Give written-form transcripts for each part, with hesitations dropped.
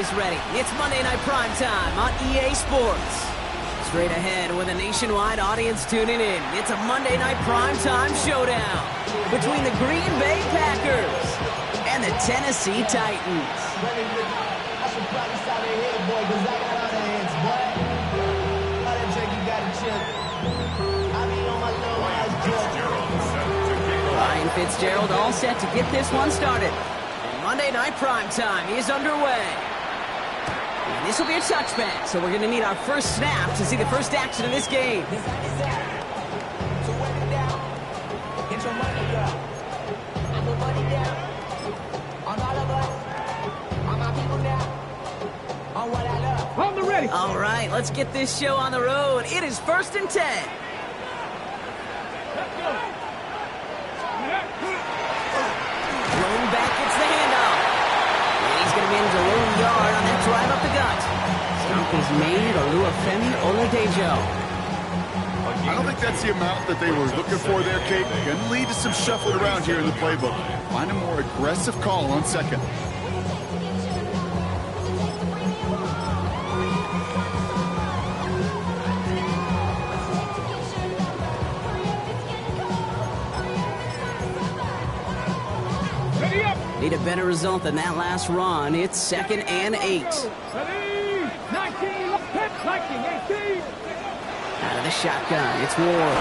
always ready. It's Monday Night Prime Time on EA Sports. Straight ahead with a nationwide audience tuning in. It's a Monday Night Prime Time showdown between the Green Bay Packers and the Tennessee Titans. Ryan Fitzgerald all set to get this one started. Monday Night Prime Time is underway. And this will be a touchback, so we're going to need our first snap to see the first action of this game. On the ready. All right, let's get this show on the road. It is 1st and 10. Thrown back, it's the handoff. And he's going to manage a low yard on that drive up the gut. Stop is made, Oluwafemi Oladejo. I don't think that's the amount that they were looking for there, Kate. Going to lead to some shuffling around here in the playbook. Find a more aggressive call on second. Need a better result than that last run. It's 2nd and 8. Ready. 19, 18. Out of the shotgun, it's Ward.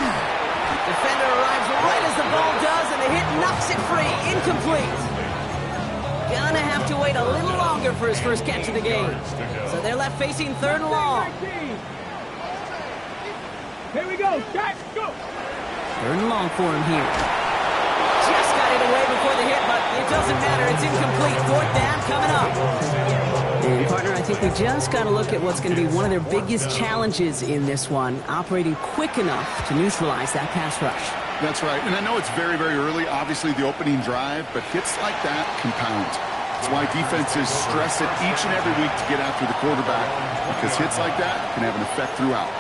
Defender arrives right as the ball does, and the hit knocks it free. Incomplete. Gonna have to wait a little longer for his first catch of the game. So they're left facing 3rd and long. Here we go. Jack, go. 3rd and long for him here. Just got it away before the hit, but it doesn't matter. It's incomplete. 4th down coming up. And, partner, I think we just got to look at what's going to be one of their biggest challenges in this one, operating quick enough to neutralize that pass rush. That's right. And I know it's very, very early, obviously, the opening drive, but hits like that compound. That's why defenses stress it each and every week to get after the quarterback, because hits like that can have an effect throughout.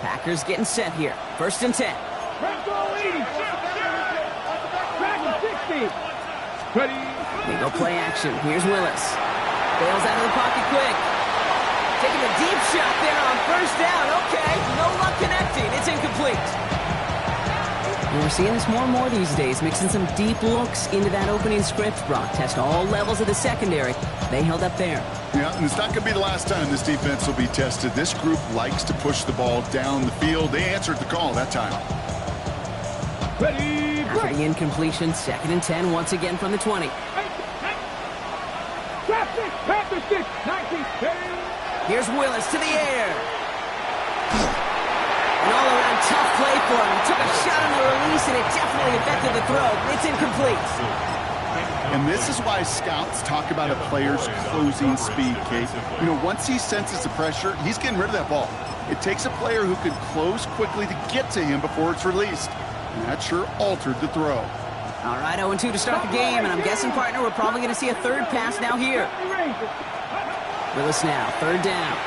Packers getting set here. 1st and 10. Back to 80. Back to 60. Ready. They go play action. Here's Willis. Bails out of the pocket quick. Taking a deep shot there on 1st down. Okay, no luck connecting. It's incomplete. And we're seeing this more and more these days, mixing some deep looks into that opening script. Brock test all levels of the secondary. They held up there. Yeah, and it's not going to be the last time this defense will be tested. This group likes to push the ball down the field. They answered the call that time. Ready. After the incompletion, 2nd and 10 once again from the 20. Pass 6, 19. Here's Willis to the air. An all-around tough play for him. He took a shot on the release, and it definitely affected the throw. It's incomplete. And this is why scouts talk about a player's closing speed, Kate. You know, once he senses the pressure, he's getting rid of that ball. It takes a player who can close quickly to get to him before it's released. And that sure altered the throw. All right, 0-2 to start the game, and I'm guessing, partner, we're probably going to see a 3rd pass now here. Willis now, 3rd down. A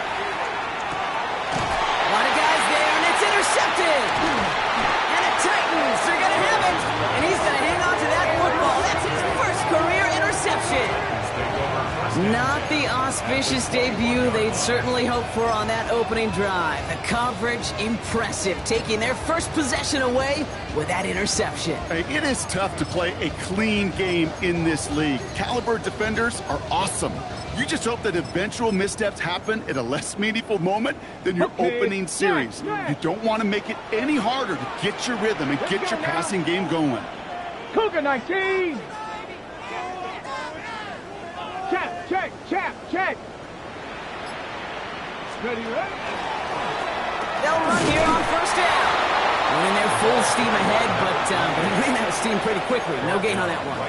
lot of guys there, and it's intercepted. And the Titans are going to have it, and he's going to hang on to that football. That's his first career interception. Not the auspicious debut they'd certainly hoped for on that opening drive. The coverage, impressive, taking their first possession away with that interception. It is tough to play a clean game in this league. Caliber defenders are awesome. You just hope that eventual missteps happen at a less meaningful moment than your opening series. You don't want to make it any harder to get your rhythm and get your passing game going. Cougar 19. Check. Ready. They'll run here on 1st down. Running their full steam ahead, but they ran out of steam pretty quickly. No gain on that one.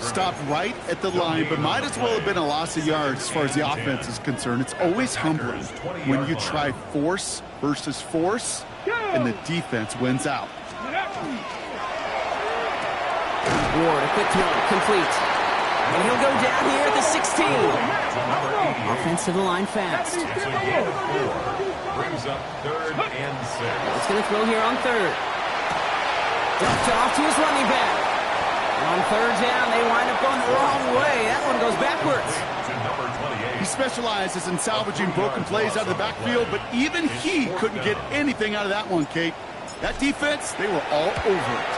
Stopped right at the line, but might as well have been a loss of yards as far as the offense is concerned. It's always humbling when you try force versus force, and the defense wins out. Ward, a quick throw, complete. And he'll go down here at the 16. Offense to the line fast. brings up 3rd and 6. It's going to throw here on 3rd. Dumped off to his running back. On 3rd down, they wind up going the wrong way. That one goes backwards. He specializes in salvaging broken plays out of the backfield, but even he couldn't get anything out of that one, Kate. That defense, they were all over it.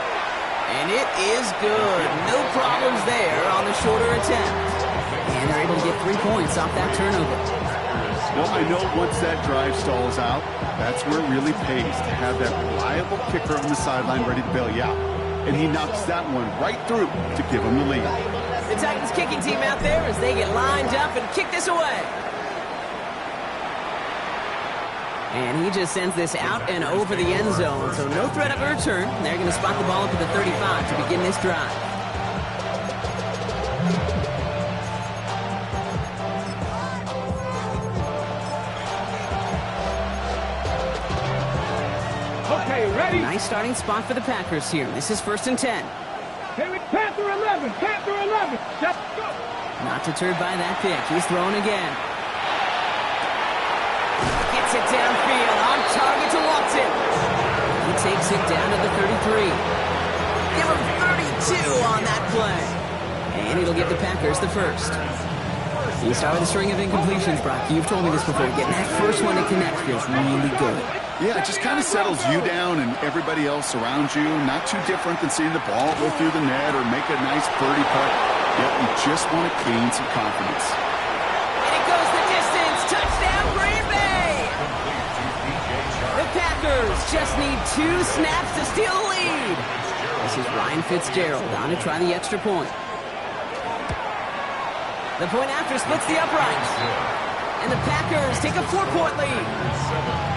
And it is good. No problems there on the shorter attempt. And they're able to get 3 points off that turnover. Well, I know once that drive stalls out, that's where it really pays to have that reliable kicker on the sideline ready to bail you out. And he knocks that one right through to give him the lead. The Titans kicking team out there as they get lined up and kick this away. And he just sends this out and over the end zone, so no threat of a return. They're going to spot the ball up at the 35 to begin this drive. Okay, ready? Nice starting spot for the Packers here. This is 1st and 10. Here we Panther 11, Panther 11. Let's go. Not deterred by that pick. He's throwing again. Gets it downfield, on target to Walton. He takes it down to the 33. Give him 32 on that play. And it'll give the Packers the first. He started a string of incompletions, Brock. You've told me this before. Getting that first one to connect feels really good. Yeah, it just kind of settles you down and everybody else around you. Not too different than seeing the ball go through the net or make a nice birdie putt. Yep, you just want to gain some confidence. And it goes the distance. Touchdown, Green Bay! The Packers just need 2 snaps to steal the lead. This is Ryan Fitzgerald on to try the extra point. The point after splits the uprights. And the Packers take a 4-point lead.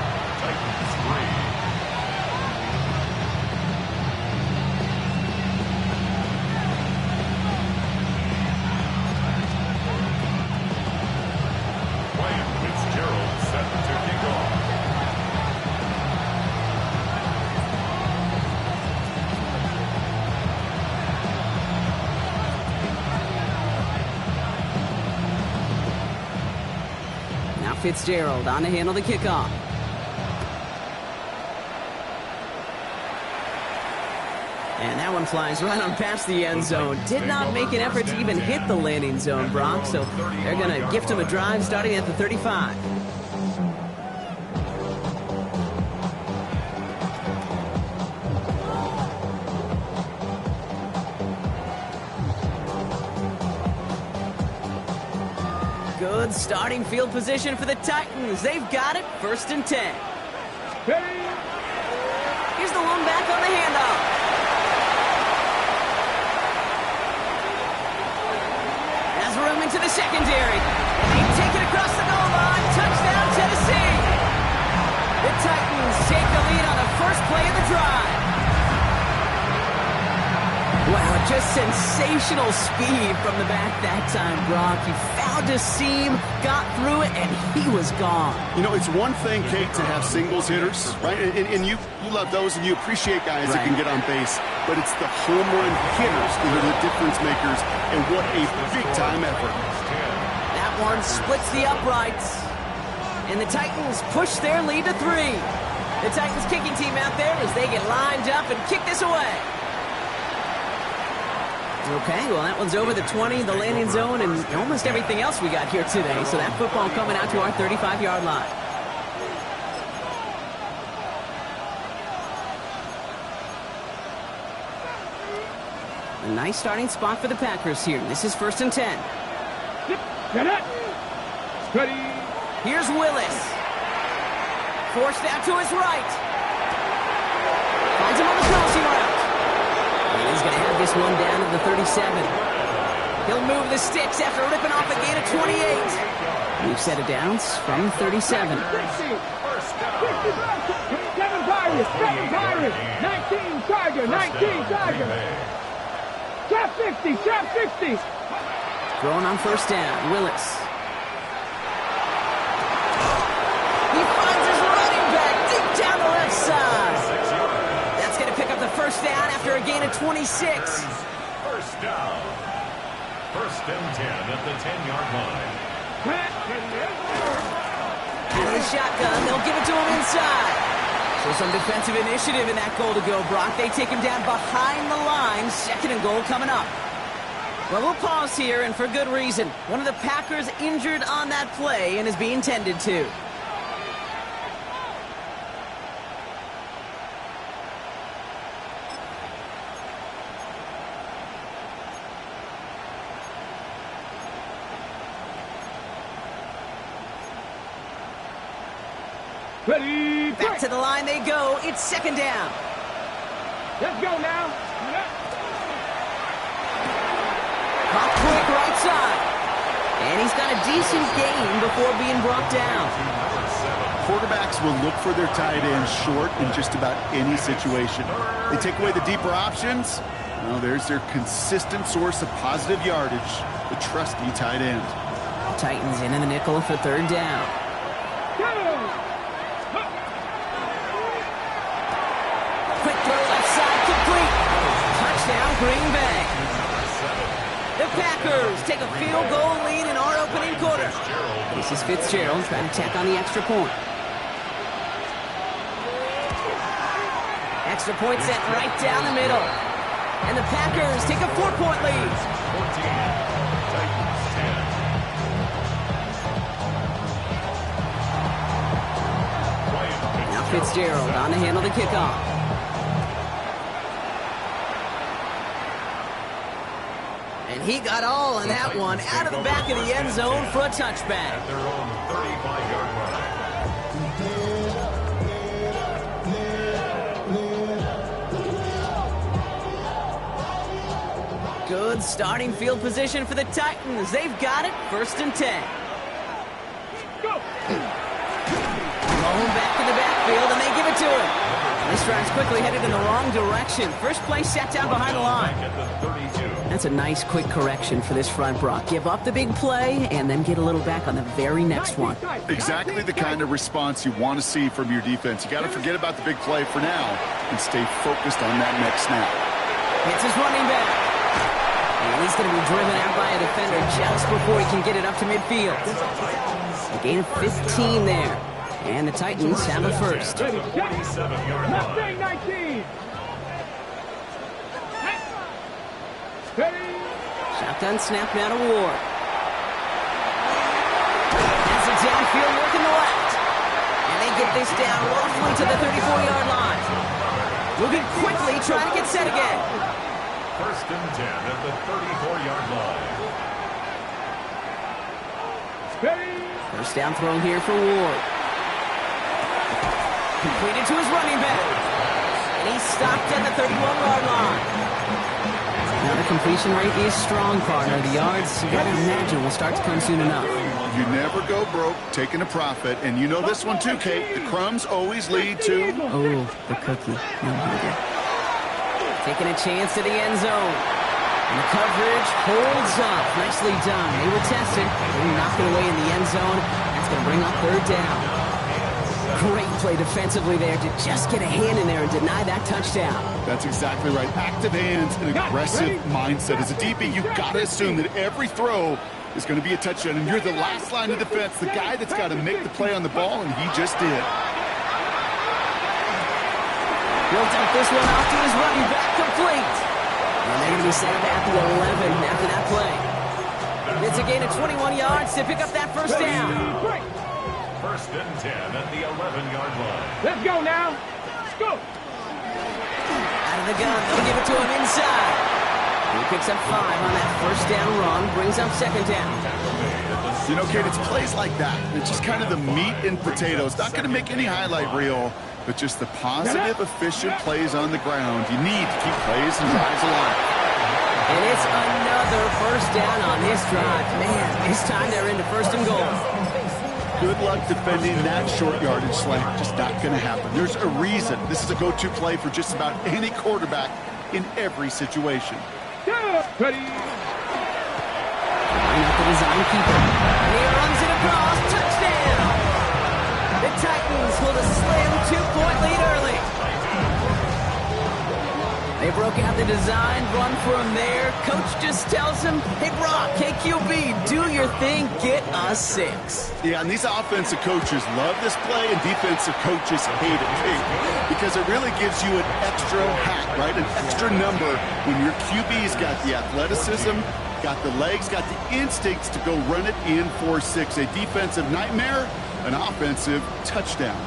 Fitzgerald on to handle the kickoff. And that one flies right on past the end zone. Did not make an effort to even hit the landing zone, Brock. So they're going to gift him a drive starting at the 35. Good starting field position for the Titans. They've got it, 1st and 10. Here's the one back on the handoff. Has room into the secondary. And they take it across the goal line. Touchdown, Tennessee. The Titans take the lead on the first play of the drive. Wow, just sensational speed from the back that time, Brock. He found a seam, got through it, and he was gone. You know, it's one thing, Kate, to have singles hitters, right? And you love those, and you appreciate guys that can get on base. But it's the home run hitters that are the difference makers, and what a big-time effort. That one splits the uprights, and the Titans push their lead to 3. The Titans kicking team out there as they get lined up and kick this away. Okay, well, that one's over the 20, the landing zone, and almost everything else we got here today. So that football coming out to our 35-yard line. A nice starting spot for the Packers here. This is 1st and 10. Get it. Ready. Here's Willis. Forced out to his right. Finds him on the crossing route. He's going to have this one down at the 37. He'll move the sticks after ripping off a gain of 28. We've set it down from 37. 7 Pirates, 19 Tiger, 19 Tiger. Trap 60, trap 60. Throwing on 1st down, Willis. He finds his running back deep down the left side. That's going to pick up the 1st down after a gain of 26. 1st down. 1st and 10 at the 10-yard line. his shotgun. They'll give it to him inside. So some defensive initiative in that goal to go, Brock. They take him down behind the line. 2nd and goal coming up. Well, we'll pause here, and for good reason. One of the Packers injured on that play and is being tended to. Ready, Back to the line they go. It's 2nd down. let's go now. Hot quick right side. And he's got a decent gain before being brought down. Quarterbacks will look for their tight ends short in just about any situation. They take away the deeper options. Well, there's their consistent source of positive yardage, the trusty tight end. Titans in the nickel for 3rd down. Quick throw left side, complete. Touchdown, Green Bay. The Packers take a field goal lead in our opening quarter. This is Fitzgerald trying to tack on the extra point. Extra point set right down the middle. And the Packers take a 4-point lead. 14, Titans 10. Now Fitzgerald on to handle the kickoff. And he got all on that one out of the back of the end zone for a touchback. At their own 35-yard line. Good starting field position for the Titans. They've got it, 1st and 10. Go. Blown back to the backfield, and they give it to him. This drive's quickly headed in the wrong direction. First play sat down behind the line. At the 32. That's a nice quick correction for this front, Brock. Give up the big play and then get a little back on the very next one. Exactly the kind of response you want to see from your defense. You got to forget about the big play for now and stay focused on that next snap. It's his running back. And he's going to be driven out by a defender just before he can get it up to midfield. A gain of 15 there. And the Titans have a first. 47-yard line. Mustang 19. Ready. Shotgun snap now to Ward. Has a downfield look in the left. And they get this down roughly to the 34-yard line. Moving quickly, trying to get set again. 1st and 10 at the 34-yard line. Ready. First down throw here for Ward. Completed to his running back. And he's stopped at the 31-yard line. Now the completion rate is strong, partner. The yards, you gotta imagine, will start to come soon enough. You never go broke taking a profit, and you know this one too, Kate. The crumbs always lead to... Oh, the cookie. No wonder. Taking a chance to the end zone. And the coverage holds up. Nicely done. They will test it. They will knock it away in the end zone. That's going to bring up 3rd down. Great play defensively there to just get a hand in there and deny that touchdown. That's exactly right. Active hands and aggressive mindset. As a DB, you've got to assume that every throw is going to be a touchdown, and you're the last line of defense, the guy that's got to make the play on the ball, and he just did. He'll dump this one off to his running back, complete. And they're going to be set up at the 11 after that play. It's a gain of 21 yards to pick up that first down. 1st and 10 at the 11-yard line. Let's go now. Let's go. Out of the gun, they'll give it to him inside. He picks up 5 on that first down run, brings up 2nd down. You know, Kate, it's plays like that. It's just kind of the meat and potatoes. Not going to make any highlight reel, but just the positive, efficient plays on the ground. You need to keep plays and drives alive. And it's another first down on this drive. Man, this time they're into 1st and goal. Good luck defending that short yardage slant. Just not going to happen. There's a reason. This is a go-to play for just about any quarterback in every situation. Ready. Line up the design keeper. And he runs it across. Touchdown! The Titans hold a slim 2-point lead early. They broke out the design run for him there. Coach just tells him, hey, Brock, hey, QB, do your thing, get a 6. Yeah, and these offensive coaches love this play, and defensive coaches hate it, too, because it really gives you an extra hat, right, an extra number when your QB's got the athleticism, got the legs, got the instincts to go run it in for 6. A defensive nightmare, an offensive touchdown.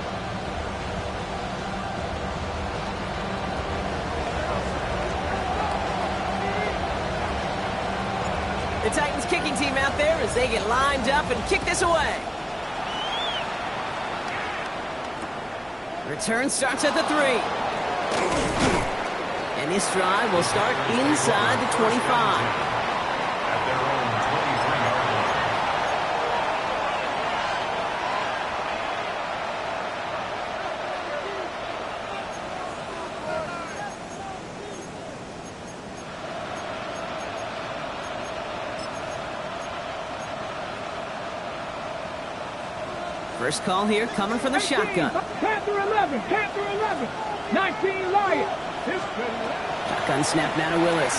The Titans kicking team out there as they get lined up and kick this away. Return starts at the 3. And this drive will start inside the 25. At their own 23-yard line. First call here coming from the shotgun. Panther 11, Panther 11, 19 Lions. Shotgun snap now to Willis.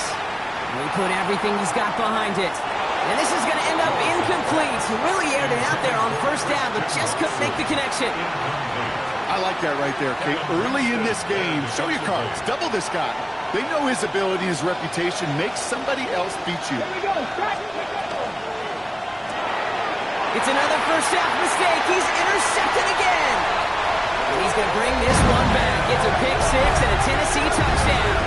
And he put everything he's got behind it. And this is going to end up incomplete. He really aired it out there on first down, but just couldn't make the connection. I like that right there, Kate. Early in this game, show your cards. Double this guy. They know his ability, his reputation. Make somebody else beat you. Here we go. It's another first half mistake. He's intercepted again. And he's going to bring this one back. It's a pick 6 and a Tennessee touchdown.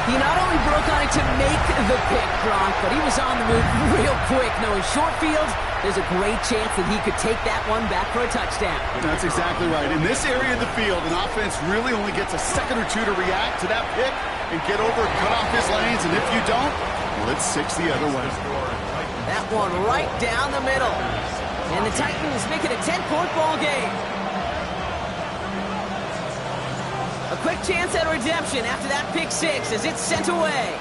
He not only broke on it to make the pick, Gronk, but he was on the move real quick. Knowing short field, there's a great chance that he could take that one back for a touchdown. That's exactly right. In this area of the field, an offense really only gets a second or two to react to that pick and get over, cut off his lanes, and if you don't, well, it's 6 the other way. That one right down the middle. And the Titans make it a 10-point ball game. A quick chance at redemption after that pick 6 as it's sent away.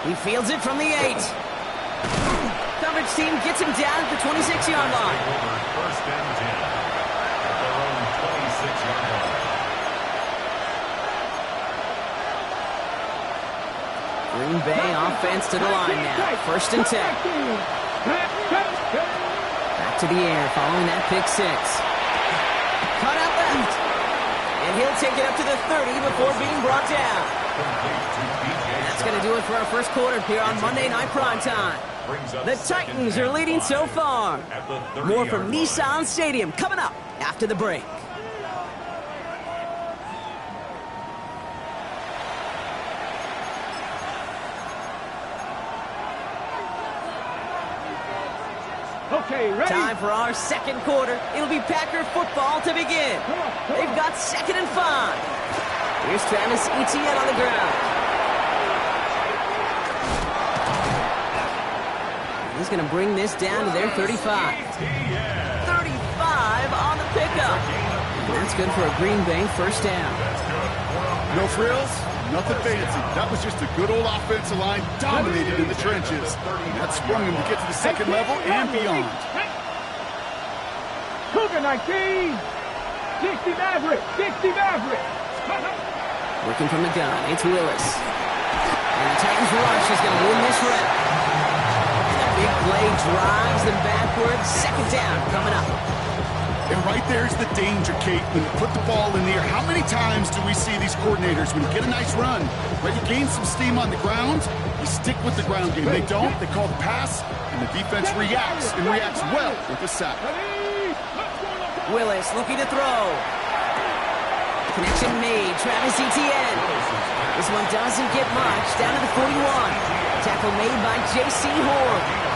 He fields it from the 8. Coverage team gets him down at the 26-yard line. First and 10 at their own 26-yard line. Green Bay offense to the line now. First and 10. Back to the air following that pick 6. Cut out left. And he'll take it up to the 30 before being brought down. That's going to do it for our first quarter here on Monday Night Primetime. The Titans are leading so far. More from Nissan Stadium coming up after the break. Okay, ready? Time for our second quarter. It'll be Packer football to begin. They've got 2nd and 5. Here's Travis Etienne on the ground. He's going to bring this down to their 35. 35 on the pickup. And that's good for a Green Bay first down. No frills, nothing fancy. That was just a good old offensive line dominated in the trenches. That sprung him to get to the second level and beyond. Cougar 19. 60 Maverick. 60 Maverick. Working from the gun, it's Willis. And the Titans rush is going to win this round. And the big play drives them backwards. 2nd down coming up. And right there's the danger, Kate, when you put the ball in the air. How many times do we see these coordinators, when you get a nice run, right, you gain some steam on the ground, you stick with the ground game. They don't, they call the pass, and the defense reacts, and reacts well with the sack. Willis looking to throw. Connection made, Travis Etienne. This one doesn't get much, down to the 41. Tackle made by J.C. Horn.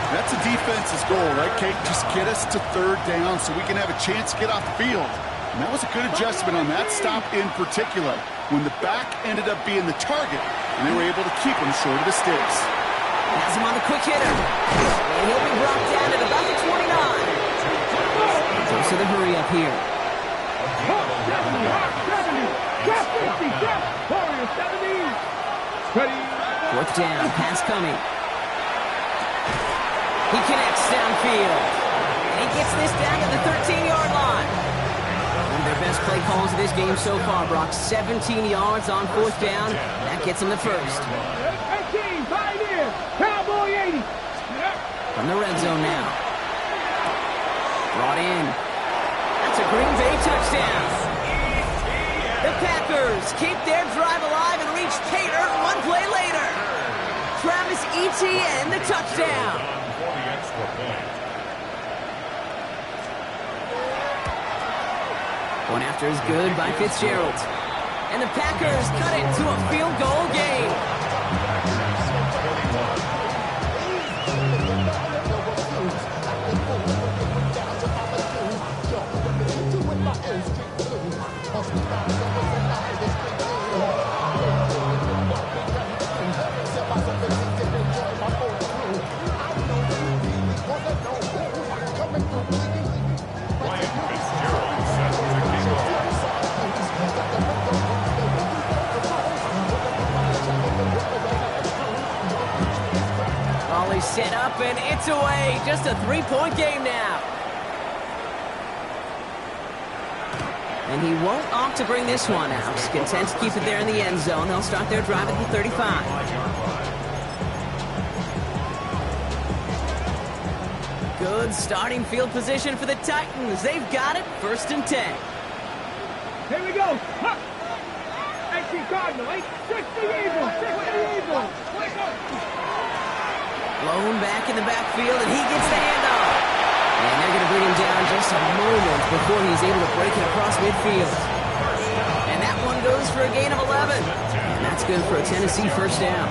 That's a defense's goal, right, Kate? Just get us to 3rd down so we can have a chance to get off the field. And that was a good adjustment on that stop in particular, when the back ended up being the target, and they were able to keep him short of the sticks. Has him on the quick hitter. And he'll be brought down at about the 29. Close to the hurry up here. 4th down, pass coming. He connects downfield. And he gets this down to the 13-yard line. Their best play calls of this game so far, Brock. 17 yards on 4th down. That gets them the first. 18, Pioneer, Cowboy 80. From the red zone now. Brought in. That's a Green Bay touchdown. The Packers keep their drive alive and reach Tater one play later. Travis Etienne, the touchdown. For the extra point. One after is good by Fitzgerald. And the Packers cut it to a field goal game. Volley set up and it's away. Just a 3-point game now. And he won't opt to bring this one out. Content to keep it there in the end zone. They'll start their drive at the 35. Good starting field position for the Titans. They've got it. 1st and 10. Here we go. 18 Cardinal, 60 Eagles, 60 Eagles. Blown back in the backfield, and he gets the handoff. And they're going to bring him down just a moment before he's able to break it across midfield. And that one goes for a gain of 11. And that's good for a Tennessee 1st down.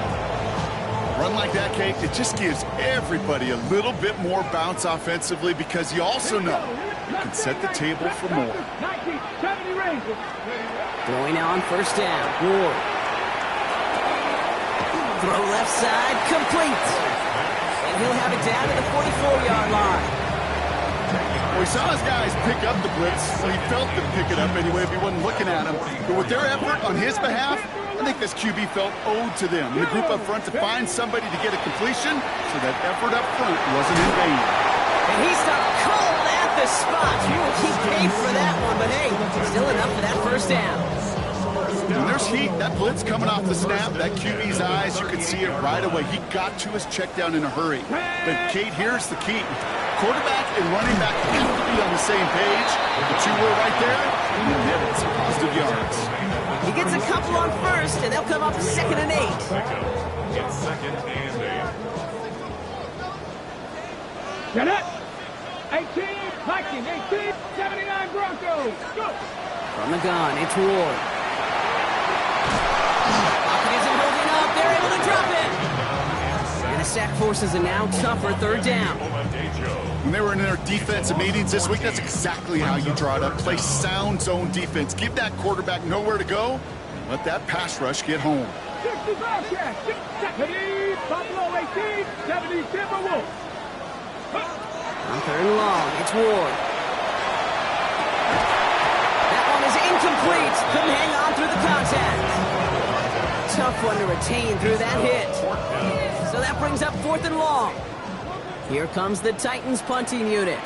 Run like that, Kate, it just gives everybody a little bit more bounce offensively because you also know you can set the table for more. 1970 Rangers. Throwing now on 1st down. Ward. Throw left side, complete. And he'll have it down to the 44-yard line. Well, we saw his guys pick up the blitz, so he felt them pick it up anyway if he wasn't looking at him. But with their effort on his behalf, I think this QB felt owed to them. And the group up front to find somebody to get a completion, so that effort up front wasn't in vain. And he stopped cold at the spot. He paid for that one, but hey, still enough for that 1st down. When there's heat, that blitz coming off the snap, that QB's eyes, you could see it right away. He got to his check down in a hurry. But Kate, here's the key. Quarterback and running back have to be on the same page. The two were right there, and the net is positive yards. He gets a couple on 1st, and they'll come up 2nd and 8. It's 2nd and 8. Get it. 18, Vikings, 18, 79 Broncos. Go. From the gun, it's Ward. Pocket isn't holding up. They're able to drop it. And the sack forces a now tougher 3rd down. When they were in their defensive meetings this week, that's exactly how you draw it up. Play sound zone defense. Give that quarterback nowhere to go, and let that pass rush get home. 60 Bobcats, 70 Buffalo 18, 70 Timberwolves. On 3rd and long, it's Ward. That one is incomplete. Couldn't hang on through the contact. Tough one to retain through that hit. So that brings up 4th and long. Here comes the Titans punting unit.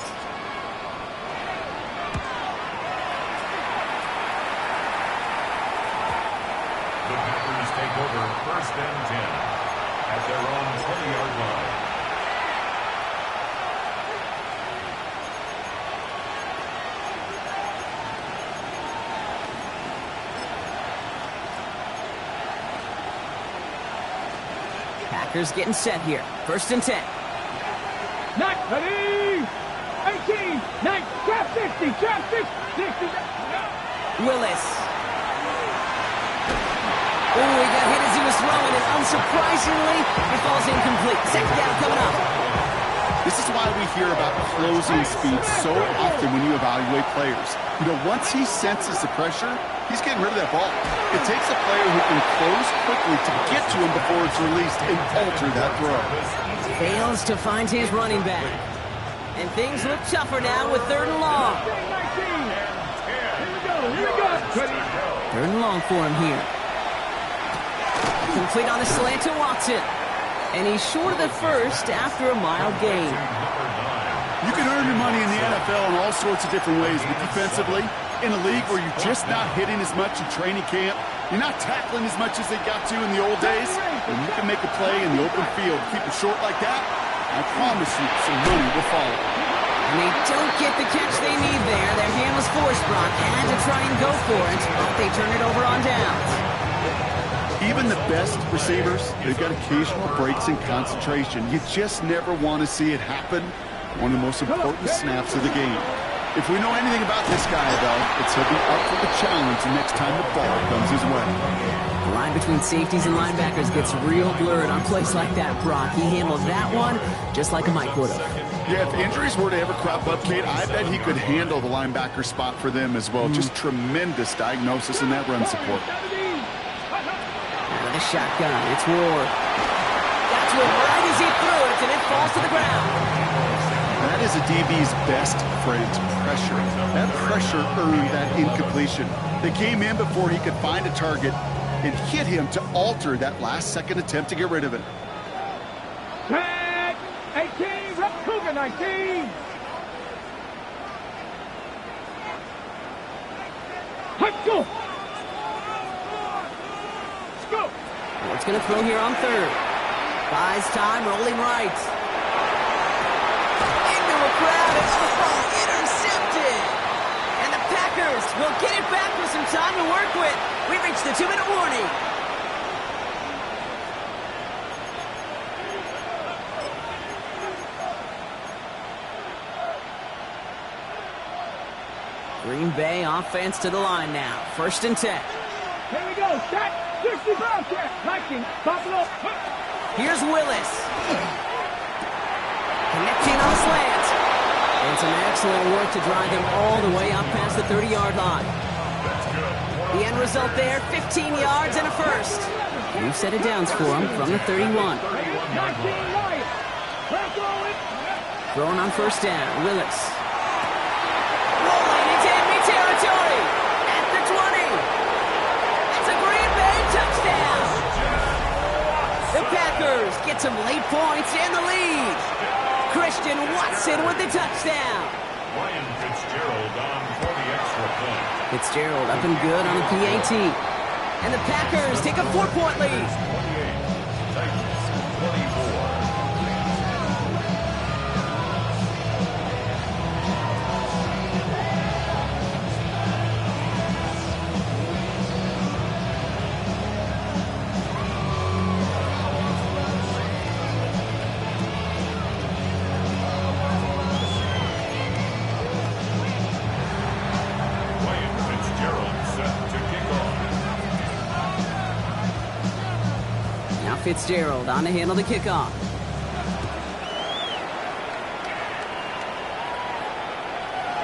The Packers take over 1st and 10 at their own 20-yard line. Packers getting set here. 1st and 10. Not ready. 18, 9, drop 60, drop 60, 60. Willis. Oh, he got hit as he was throwing, and unsurprisingly, it falls incomplete. 2nd down coming up. This is why we hear about closing speed so often when you evaluate players. You know, once he senses the pressure, he's getting rid of that ball. It takes a player who can close quickly to get to him before it's released and alter that throw. Fails to find his running back. And things look tougher now with 3rd and long. 19. Here we go. 3rd and long for him here. Complete on the slant to Watson. And he's short of the 1st after a mild gain. You can earn your money in the NFL in all sorts of different ways, but defensively, In a league where you're just not hitting as much in training camp, you're not tackling as much as they got to in the old days, and you can make a play in the open field. Keep it short like that, I promise you some money will follow. And they don't get the catch they need there. Their hand was forced, Brock. Had to try and go for it, but they turn it over on downs. Even the best receivers, they've got occasional breaks in concentration. You just never want to see it happen. One of the most important snaps of the game. If we know anything about this guy, though, it's he'll be up for the challenge the next time the ball comes his way. The line between safeties and linebackers gets real blurred on plays like that, Brock. He handled that one just like a Mike would have. Yeah, if injuries were to ever crop up, Kate, I bet he could handle the linebacker spot for them as well. Just tremendous diagnosis in that run support. Out of the shotgun, it's Ward. That's one right as he threw it, and it falls to the ground. That is a DB's best friend, pressure. That pressure earned that incompletion. They came in before he could find a target and hit him to alter that last-second attempt to get rid of it. 10, 18, rep Cougar 19. Let's go. Let's go. Ward's going to throw here on third. Buys time, rolling right. Crowd is intercepted. And the Packers will get it back with some time to work with. We reached the 2-minute warning. Green Bay offense to the line now. 1st and 10. Here we go. Set. 60 Bobcat. 19. Buffalo. Here's Willis. Connecting on the slant. And some excellent work to drive them all the way up past the 30-yard line. The end result there, 15 yards and a first. New set of downs for him from the 31. Throwing on 1st down, Willis. Rolling into enemy territory at the 20. It's a Green Bay touchdown. The Packers get some late points in the lead. Christian Watson with the touchdown. Ryan Fitzgerald on for the extra point. Fitzgerald up and good on the PAT. And the Packers take a 4-point lead. 28, Titans 24. Fitzgerald on to handle the kickoff.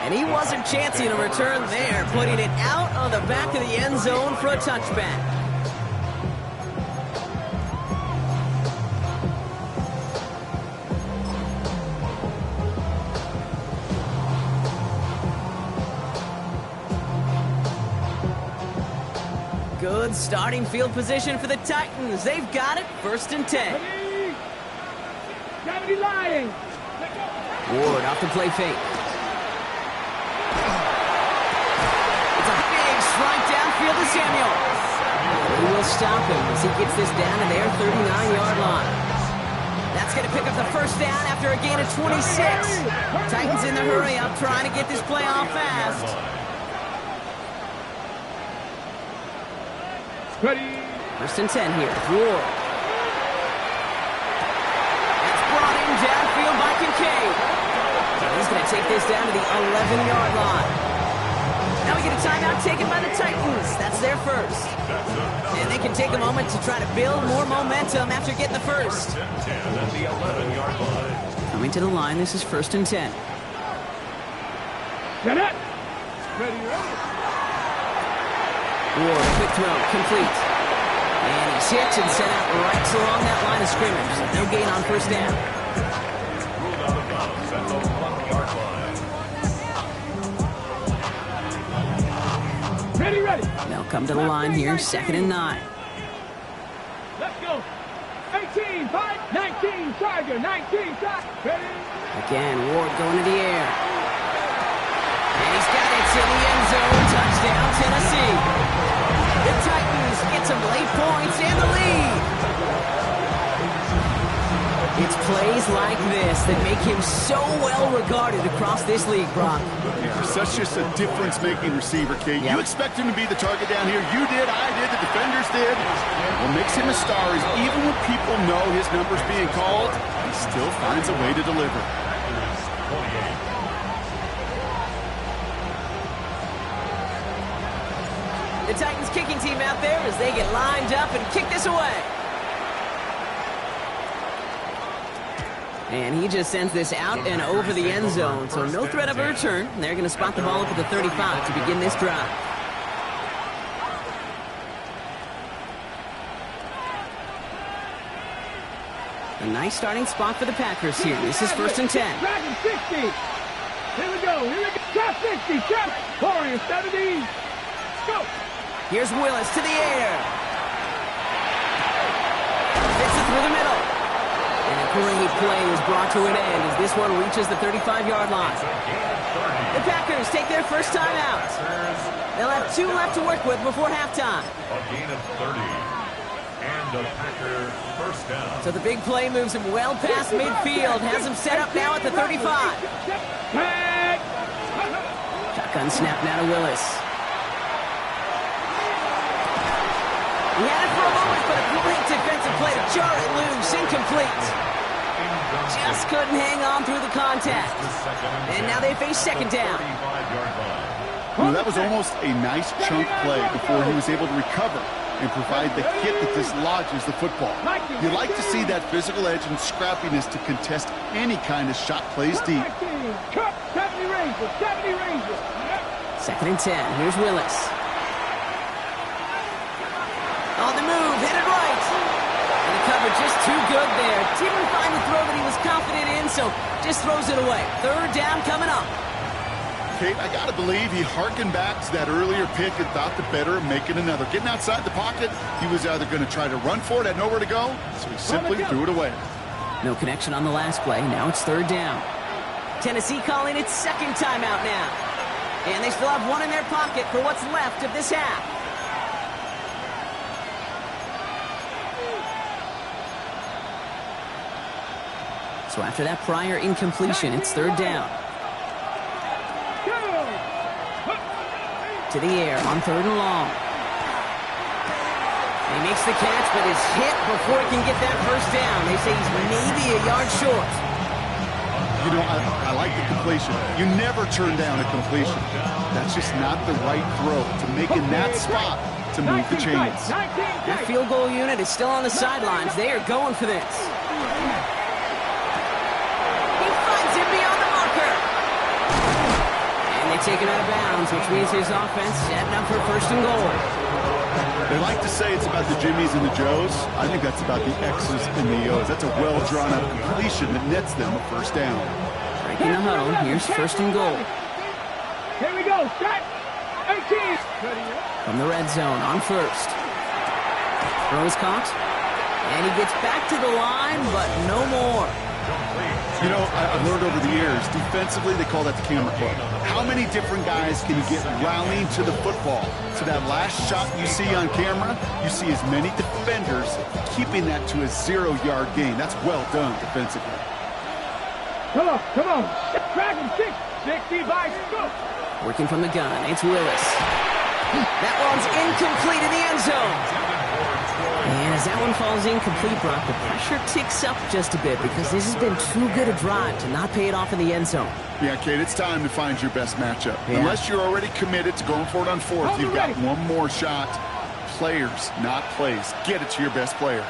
And he wasn't chancing a return there, putting it out on the back of the end zone for a touchback. Good starting field position for the Titans. They've got it, 1st and 10. Gotta be lying. Ward off the play fake. It's a big strike downfield to Samuel. He will stop him as he gets this down to their 39-yard line. That's going to pick up the 1st down after a gain of 26. Titans in the hurry up, trying to get this play off fast. Ready. 1st and 10 here. Ward. That's brought in downfield by Kincaid. He's going to take this down to the 11-yard line. Now we get a timeout taken by the Titans. That's their first. And they can take a moment to try to build more momentum after getting the first. 10 at the 11-yard line. Coming to the line, this is 1st and 10. Get it. Ready, ready. Ward, quick throw, complete. And he's hit and sent out right along that line of scrimmage. So no gain on 1st down. Ruled out of bounds at the 1-yard line. Ready, ready. They'll come to the line here, 2nd and 9. Let's go. 18, 5, 19, Tiger, 19, Tiger. Ready. Again, Ward going to the air. And he's got it in the end zone, touchdown, Tennessee. The Titans get some late points and the lead. It's plays like this that make him so well regarded across this league, Brock. Yeah, such just a difference-making receiver, Kate. You expect him to be the target down here. You did, I did, the defenders did. What makes him a star is even when people know his number's being called, he still finds a way to deliver. The Titans kicking team out there as they get lined up and kick this away. And he just sends this out and over the end zone, so no threat of a return. They're going to spot the ball up at the 35 to begin this drive. A nice starting spot for the Packers here. This is 1st and 10. Dragon 60. Here we go. Here we go. Trap 60. Trap. Warrior 70. Go. Here's Willis to the air. Fits it through the middle. And a great play is brought to an end as this one reaches the 35-yard line. The Packers take their first time out. They'll have 2 left to work with before halftime. A gain of 30. And a Packer first down. So the big play moves him well past midfield. Has him set up now at the 35. Shotgun snap now to Willis. He had it for a moment, but a great defensive play to jar it loose. Incomplete. Just couldn't hang on through the contact. And now they face second down. Well, that was almost a nice chunk play before he was able to recover and provide the hit that dislodges the football. You like to see that physical edge and scrappiness to contest any kind of shot plays deep. 70 Rangers. 70 Rangers. Second and 10. Here's Willis. On the move, hit it right. And the cover just too good there. Didn't find the throw that he was confident in, so just throws it away. Third down coming up. Kate, I got to believe he hearkened back to that earlier pick and thought the better of making another. Getting outside the pocket, he was either going to try to run for it, had nowhere to go, so he simply threw it away. No connection on the last play. Now it's third down. Tennessee calling its second timeout now. And they still have one in their pocket for what's left of this half. So after that prior incompletion, it's third down. To the air on 3rd and long. He makes the catch, but is hit before he can get that first down. They say he's maybe a yard short. You know, I like the completion. You never turn down a completion. That's just not the right throw to make in that spot to move the chains. That field goal unit is still on the sidelines. They are going for this. He finds him beyond the marker. And they take him out of bounds, which means his offense setting up for 1st and goal. They like to say it's about the Jimmies and the Joes. I think that's about the X's and the O's. That's a well-drawn-up completion that nets them a first down. Breaking the huddle. Here's 1st and goal. Here we go. Start. 18. From the red zone on 1st. Throw is caught. And he gets back to the line, but no more. You know, I've learned over the years, defensively, they call that the camera club. How many different guys can you get rallying to the football? So that last shot you see on camera, you see as many defenders keeping that to a 0-yard gain. That's well done defensively. Come on, come on. Dragon 60 by go. Working from the gun, it's Willis. That one's incomplete in the end zone. And as that one falls incomplete, Brock, the pressure ticks up just a bit because this has been too good a drive to not pay it off in the end zone. Yeah, Kate, it's time to find your best matchup. Yeah. Unless you're already committed to going for it on 4th, you've got one more shot. Players, not plays. Get it to your best player.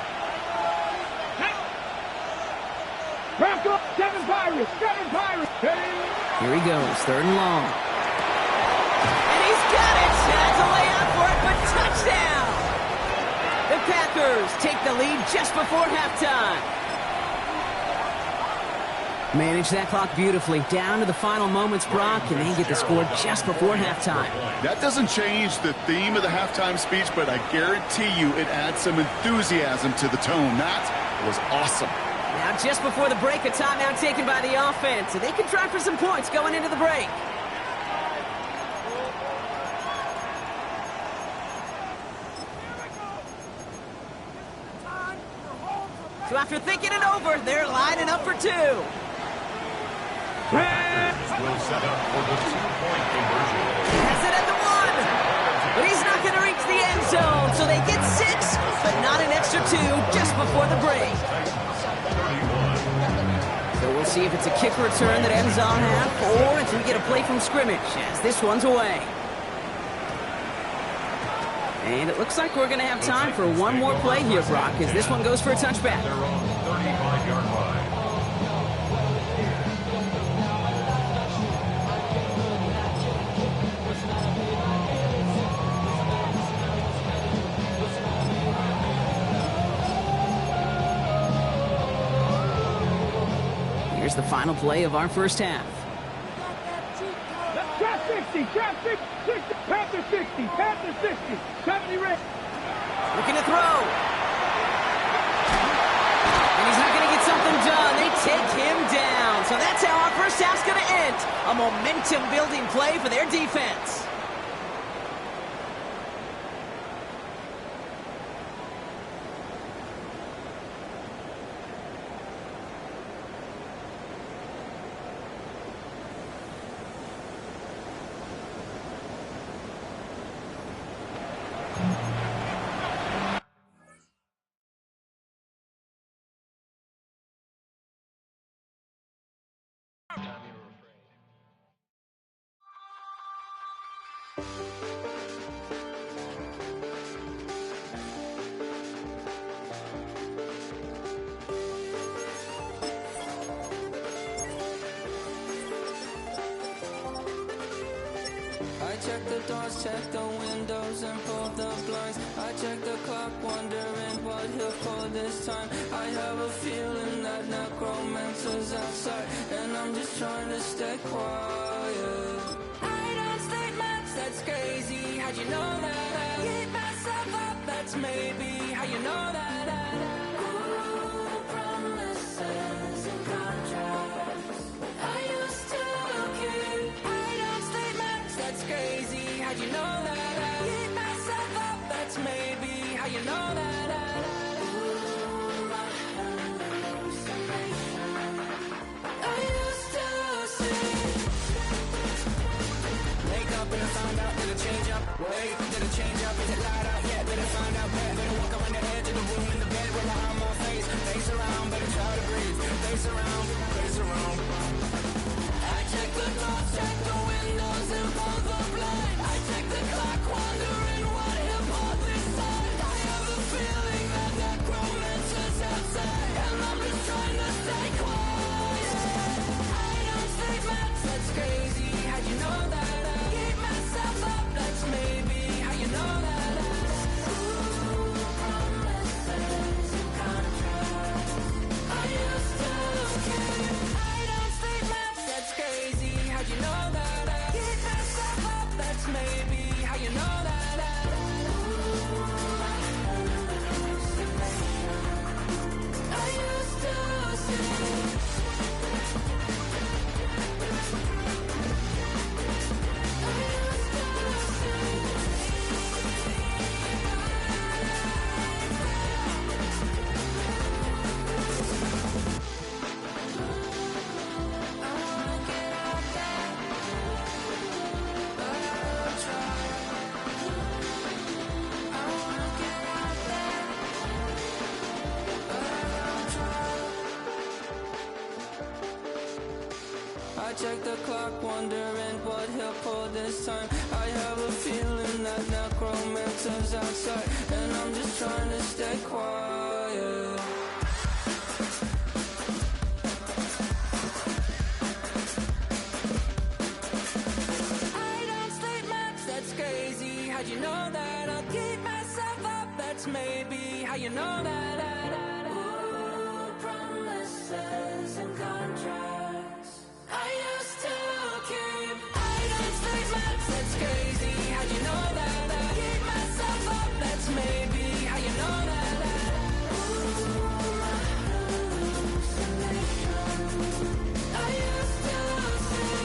Bronco, 7 Pirates, 7 Pirates. Here he goes, 3rd and long. And he's got it. That's a layout for it, but touchdown. The Packers take the lead just before halftime. Manage that clock beautifully down to the final moments, Brock, and they get the score just before halftime. That doesn't change the theme of the halftime speech, but I guarantee you it adds some enthusiasm to the tone. That was awesome. Now, just before the break, a timeout taken by the offense, and they can try for some points going into the break. So after thinking it over, they're lining up for two. Will set up for the two-point conversion. Has it at the one. But he's not going to reach the end zone, so they get 6, but not an extra 2 just before the break. So we'll see if it's a kick return that ends on half, or if we get a play from scrimmage, as this one's away. And it looks like we're going to have time for one more play here, Brock, as this one goes for a touchback. They're on 35-yard line. Here's the final play of our first half. Trap 60, trap 60, Panther 60, Panther 60, 70 red. Looking to throw. And he's not going to get something done. They take him down. So that's how our first half's going to end. A momentum-building play for their defense. I check the doors, check the windows, and pull the blinds. I check the clock, wondering what he'll pull this time. I have a feeling that necromancer's outside, and I'm just trying to stay quiet. I don't state maps, that's crazy. How'd you know that? I keep myself up, that's maybe how you know that. Ooh, promises and contracts. I used to keep. I don't state maps, that's crazy. How'd you know that? I keep myself up, that's maybe how you know that. Ooh, my hallucination. I used to see. Wake up and I found out, did it change up? Wait, did it change up? Is it light out yet? Did it find out where? Better walk around the edge of the room in the bed with my arm on face. Face around, better try to breathe. Face around, face around. I check the doors, check the windows, and pull the blind. I check the clock, wondering what he'll pull this time. I have a feeling that necromancer's outside, and I'm just trying to stay quiet. I don't state maps, that's crazy. How'd you know that? I keep myself up, that's maybe how you know that. Ooh, promises and contracts. I used to keep. I don't state maps, that's crazy. How'd you know that? I keep myself up, that's maybe how you know that. Ooh, my hallucination. I used to see. I check the clock, wondering what he'll pull this time. I have a feeling that necromancer's outside, and I'm just trying to stay quiet. I don't state maps, that's crazy. How'd you know that? I'll keep myself up, that's maybe how you know that. Ooh, promises and contracts. I used to keep. I don't state maps, that's crazy. How'd you know that? I keep myself up, that's maybe how you know that. Ooh, my hallucination. I used to see.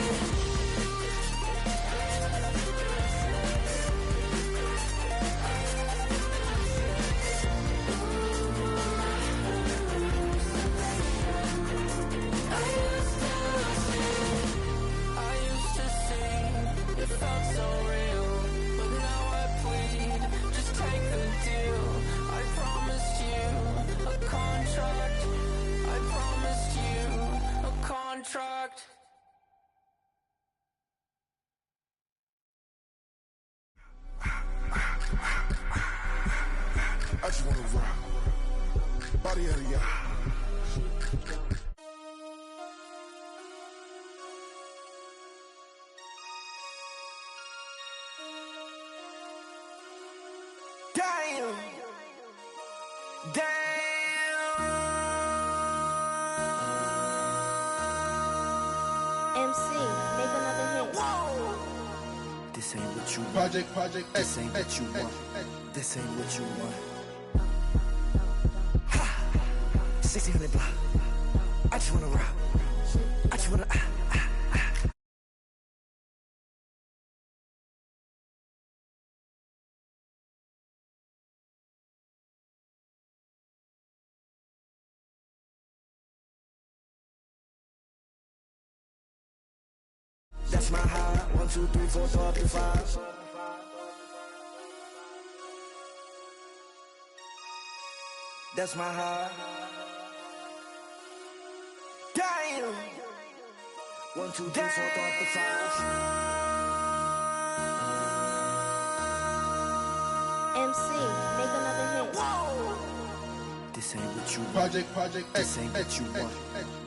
just wanna rock. Body of the yard. Damn. MC, make another hit. This ain't what you want. Project This ain't what you want. This ain't what you want. 1600 block. I just wanna rock. I just wanna. That's my high. 1, 2, 3, 4, 5. That's my high. Damn. 1, 2, 3, 4, 5. MC, make another hit. This ain't what you want. Project This ain't what you want.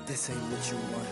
This ain't what you want.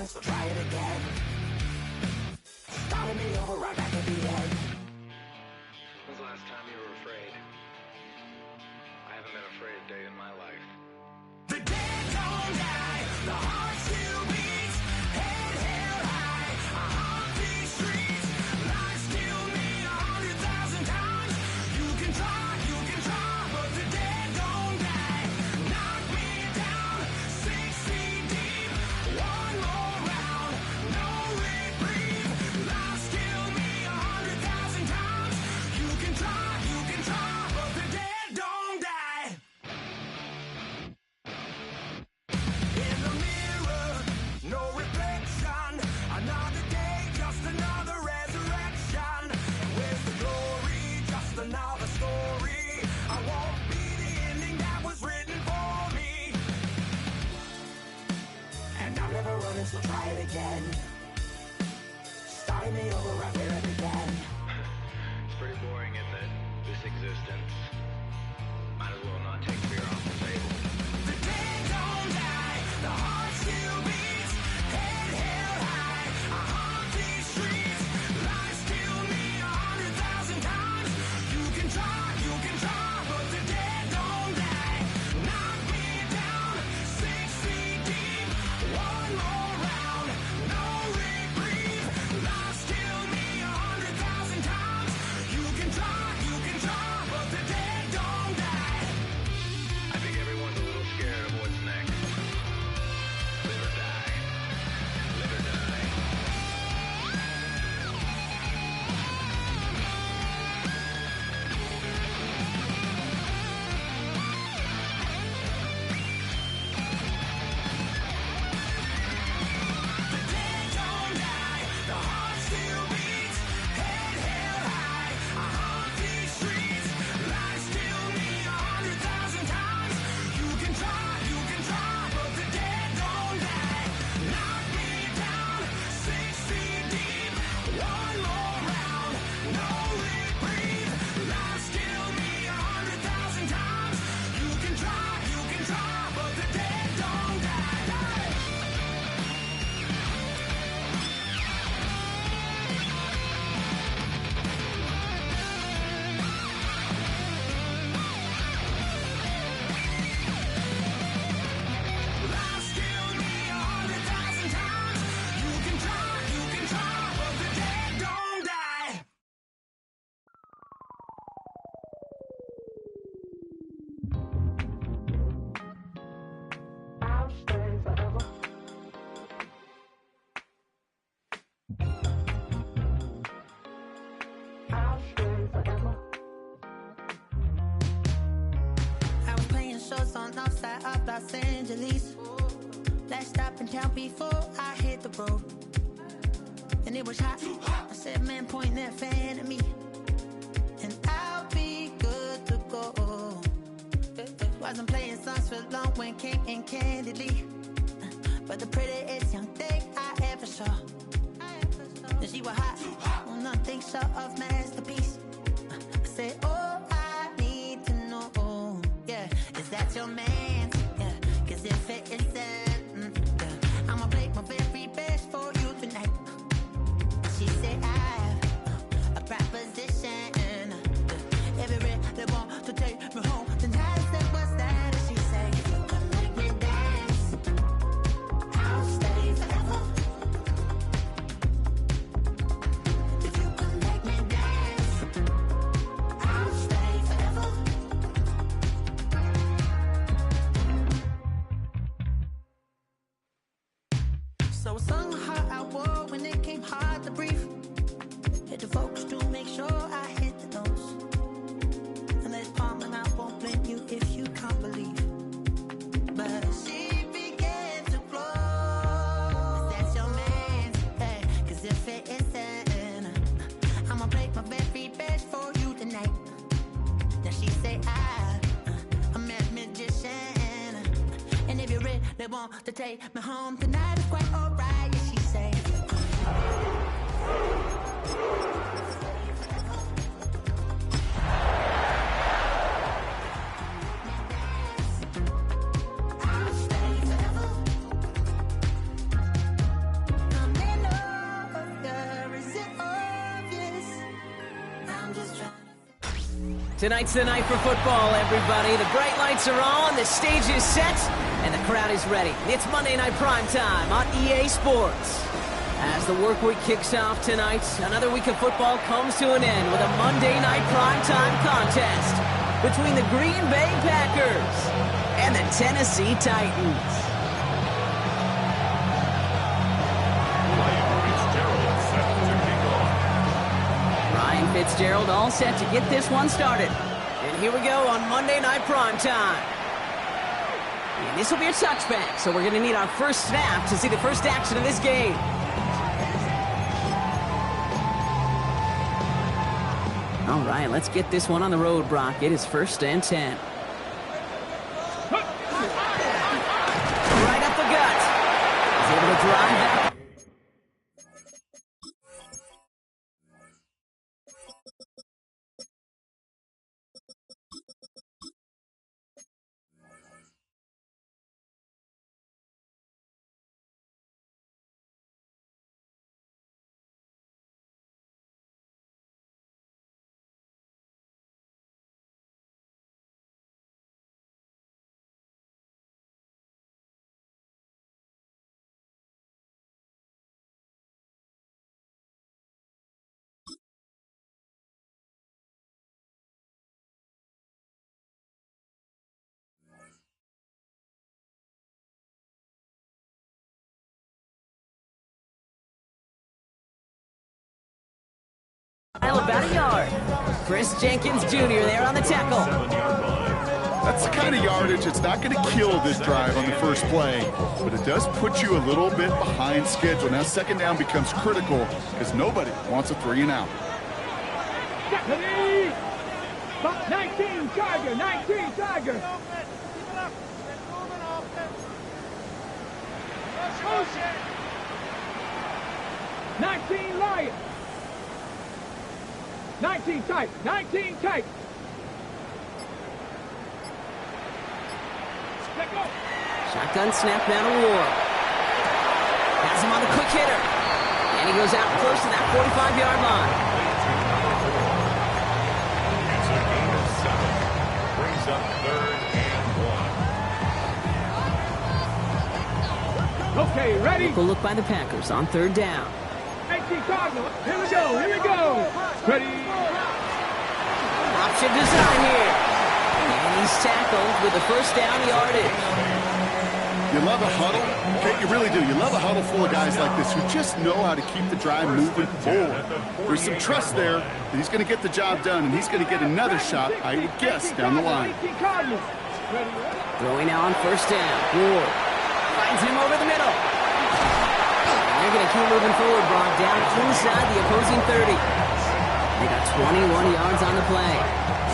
So try it again. Starting me over right back at the end. When was the last time you were afraid? I haven't been afraid a day in my life. The dead don't die, the heart still beats, head held high, I haunt these streets, lies killed me 100,000 times. You can try, but the dead don't die. Knock me down, 6 feet deep, one more round, no reprieve. Lies killed me 100,000 times. You can try, but the dead don't die. In the mirror, no reflection. Another day, just another resurrection. Where's the glory? Just another story. I won't be the ending that was written for me. And I'm never running, so try it again. Starting me over right where it began. It's pretty boring, isn't it? This existence. Might as well not take fear off the table. The dead don't die, the heart still beats, head held high, I haunt these streets, lies kill me 100,000 times. You can try, but the dead don't die. Knock me down, 6 feet deep, one more round, no reprieve. Lies kill me 100,000 times. You can try, but the dead on the outside of Los Angeles. Last stop in town before I hit the road. And it was hot. I said, man, point that fan at me. And I'll be good to go. Wasn't playing songs for long when came in candidly. But the prettiest young thing I ever saw. And she was hot. Well, nothing short of masterpiece. I said, oh, I need to know. Yeah, is that your man? Yeah, cause if it isn't, yeah, I'ma play my very best for you tonight. She said, I have a proposition. Every they want to take me home tonight. I said, what's that? And she said, if you can make me dance, I'll stay forever. If you can make me dance, I'll stay forever. So I sung a heart I wore when it came hard to breathe. Hit the focus to make sure I hit the notes. And there's palm and I won't blame you if you can't believe. But she began to flow. That's your man, hey, cause if it isn't, I'ma play my very best for you tonight. Then she say I'm a magician. And if you're ready, they want to take me home tonight, it's quite alright. Yeah, she say. Tonight's the night for football, everybody. The bright lights are on, the stage is set, and the crowd is ready. It's Monday Night Prime Time on EA Sports. As the work week kicks off tonight, another week of football comes to an end with a Monday Night Prime Time contest between the Green Bay Packers and the Tennessee Titans. Ryan Fitzgerald all set to get this one started. And here we go on Monday Night Prime Time. And this will be a touchback, so we're going to need our first snap to see the first action of this game. All right, let's get this one on the road, Brock. It is 1st and 10. Right up the gut. He's able to drive that. About a yard. Chris Jenkins Jr. there on the tackle. That's the kind of yardage that's not going to kill this drive on the first play, but it does put you a little bit behind schedule. Now 2nd down becomes critical because nobody wants a 3 and out. 19 Tiger, 19 Tiger. 19 Lion. 19 tight, 19 tight. Let go. Shotgun snap now to Ward. Has him on the quick hitter. And he goes out close to that 45-yard line. It's a gain of 7. Brings up 3rd and 1. Okay, ready? Look a look by the Packers on 3rd down. 19 Cardinal. Here we go, here we go. Ready? Option design here. And he's tackled with the 1st down yardage. You love a huddle? Okay, you really do. You love a huddle full of guys like this who just know how to keep the drive moving forward. There's some trust there that he's going to get the job done, and he's going to get another shot, I would guess, down the line. Throwing now on first down. Ward finds him over the middle. And they're going to keep moving forward, Brock, down inside the opposing 30. They got 21 yards on the play.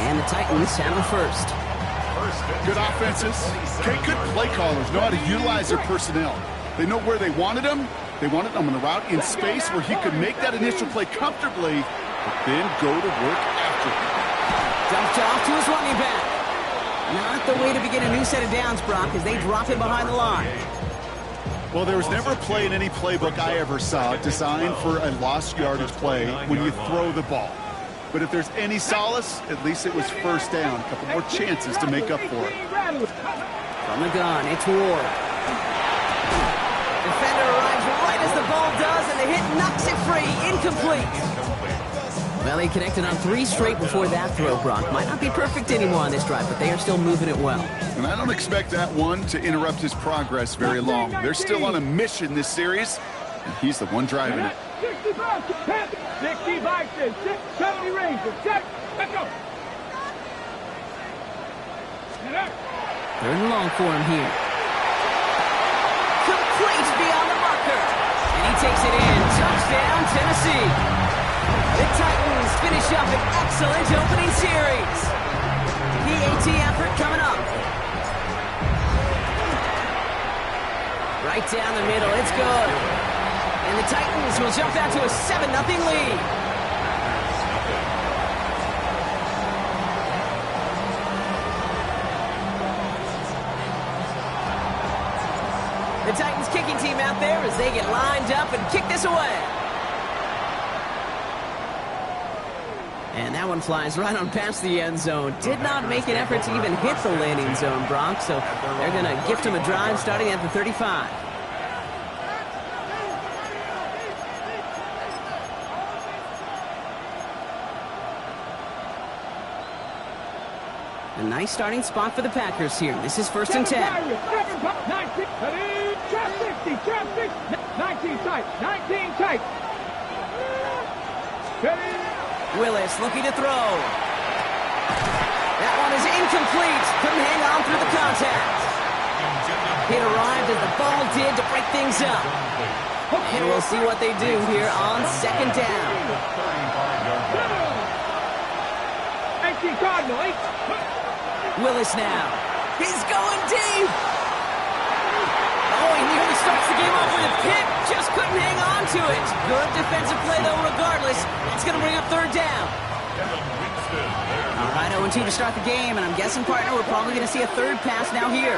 And the Titans have a first. Good offenses. Great, good play callers know how to utilize their personnel. They know where they wanted him. They wanted him on the route in space where he could make that initial play comfortably, but then go to work after. Dumped off to his running back. Not the way to begin a new set of downs, Brock, as they drop him behind the line. Well, there was never a play in any playbook I ever saw designed for a lost yardage play when you throw the ball. But if there's any solace, at least it was first down. A couple more chances to make up for it. From the gun, it's Ward. Defender arrives right as the ball does, and the hit knocks it free. Incomplete. Well, he connected on 3 straight before that throw, Brock. Might not be perfect anymore on this drive, but they are still moving it well. And I don't expect that one to interrupt his progress very long. They're still on a mission this series, and he's the one driving it. 65 to 70 ranges. Set. Let's go. Third and long for him here. Complete beyond the marker. And he takes it in. Touchdown, Tennessee. The Titans finish up an excellent opening series. PAT effort coming up. Right down the middle. It's good. And the Titans will jump out to a 7-0 lead. The Titans kicking team out there as they get lined up and kick this away. And that one flies right on past the end zone. Did not make an effort to even hit the landing zone, Brock, so they're going to gift him a drive starting at the 35. A nice starting spot for the Packers here. This is 1st and 10. 19 tight. 19 tight. Willis looking to throw. That one is incomplete. Couldn't hang on through the contact. It arrived as the ball did to break things up. And we'll see what they do here on 2nd down. 18 Cardinal. Willis now. He's going deep. Oh, he nearly starts the game off with a pick. Just couldn't hang on to it. Good defensive play, though, regardless. It's going to bring up 3rd down. All right, 0-2 to start the game, and I'm guessing, partner, we're probably going to see a 3rd pass now here.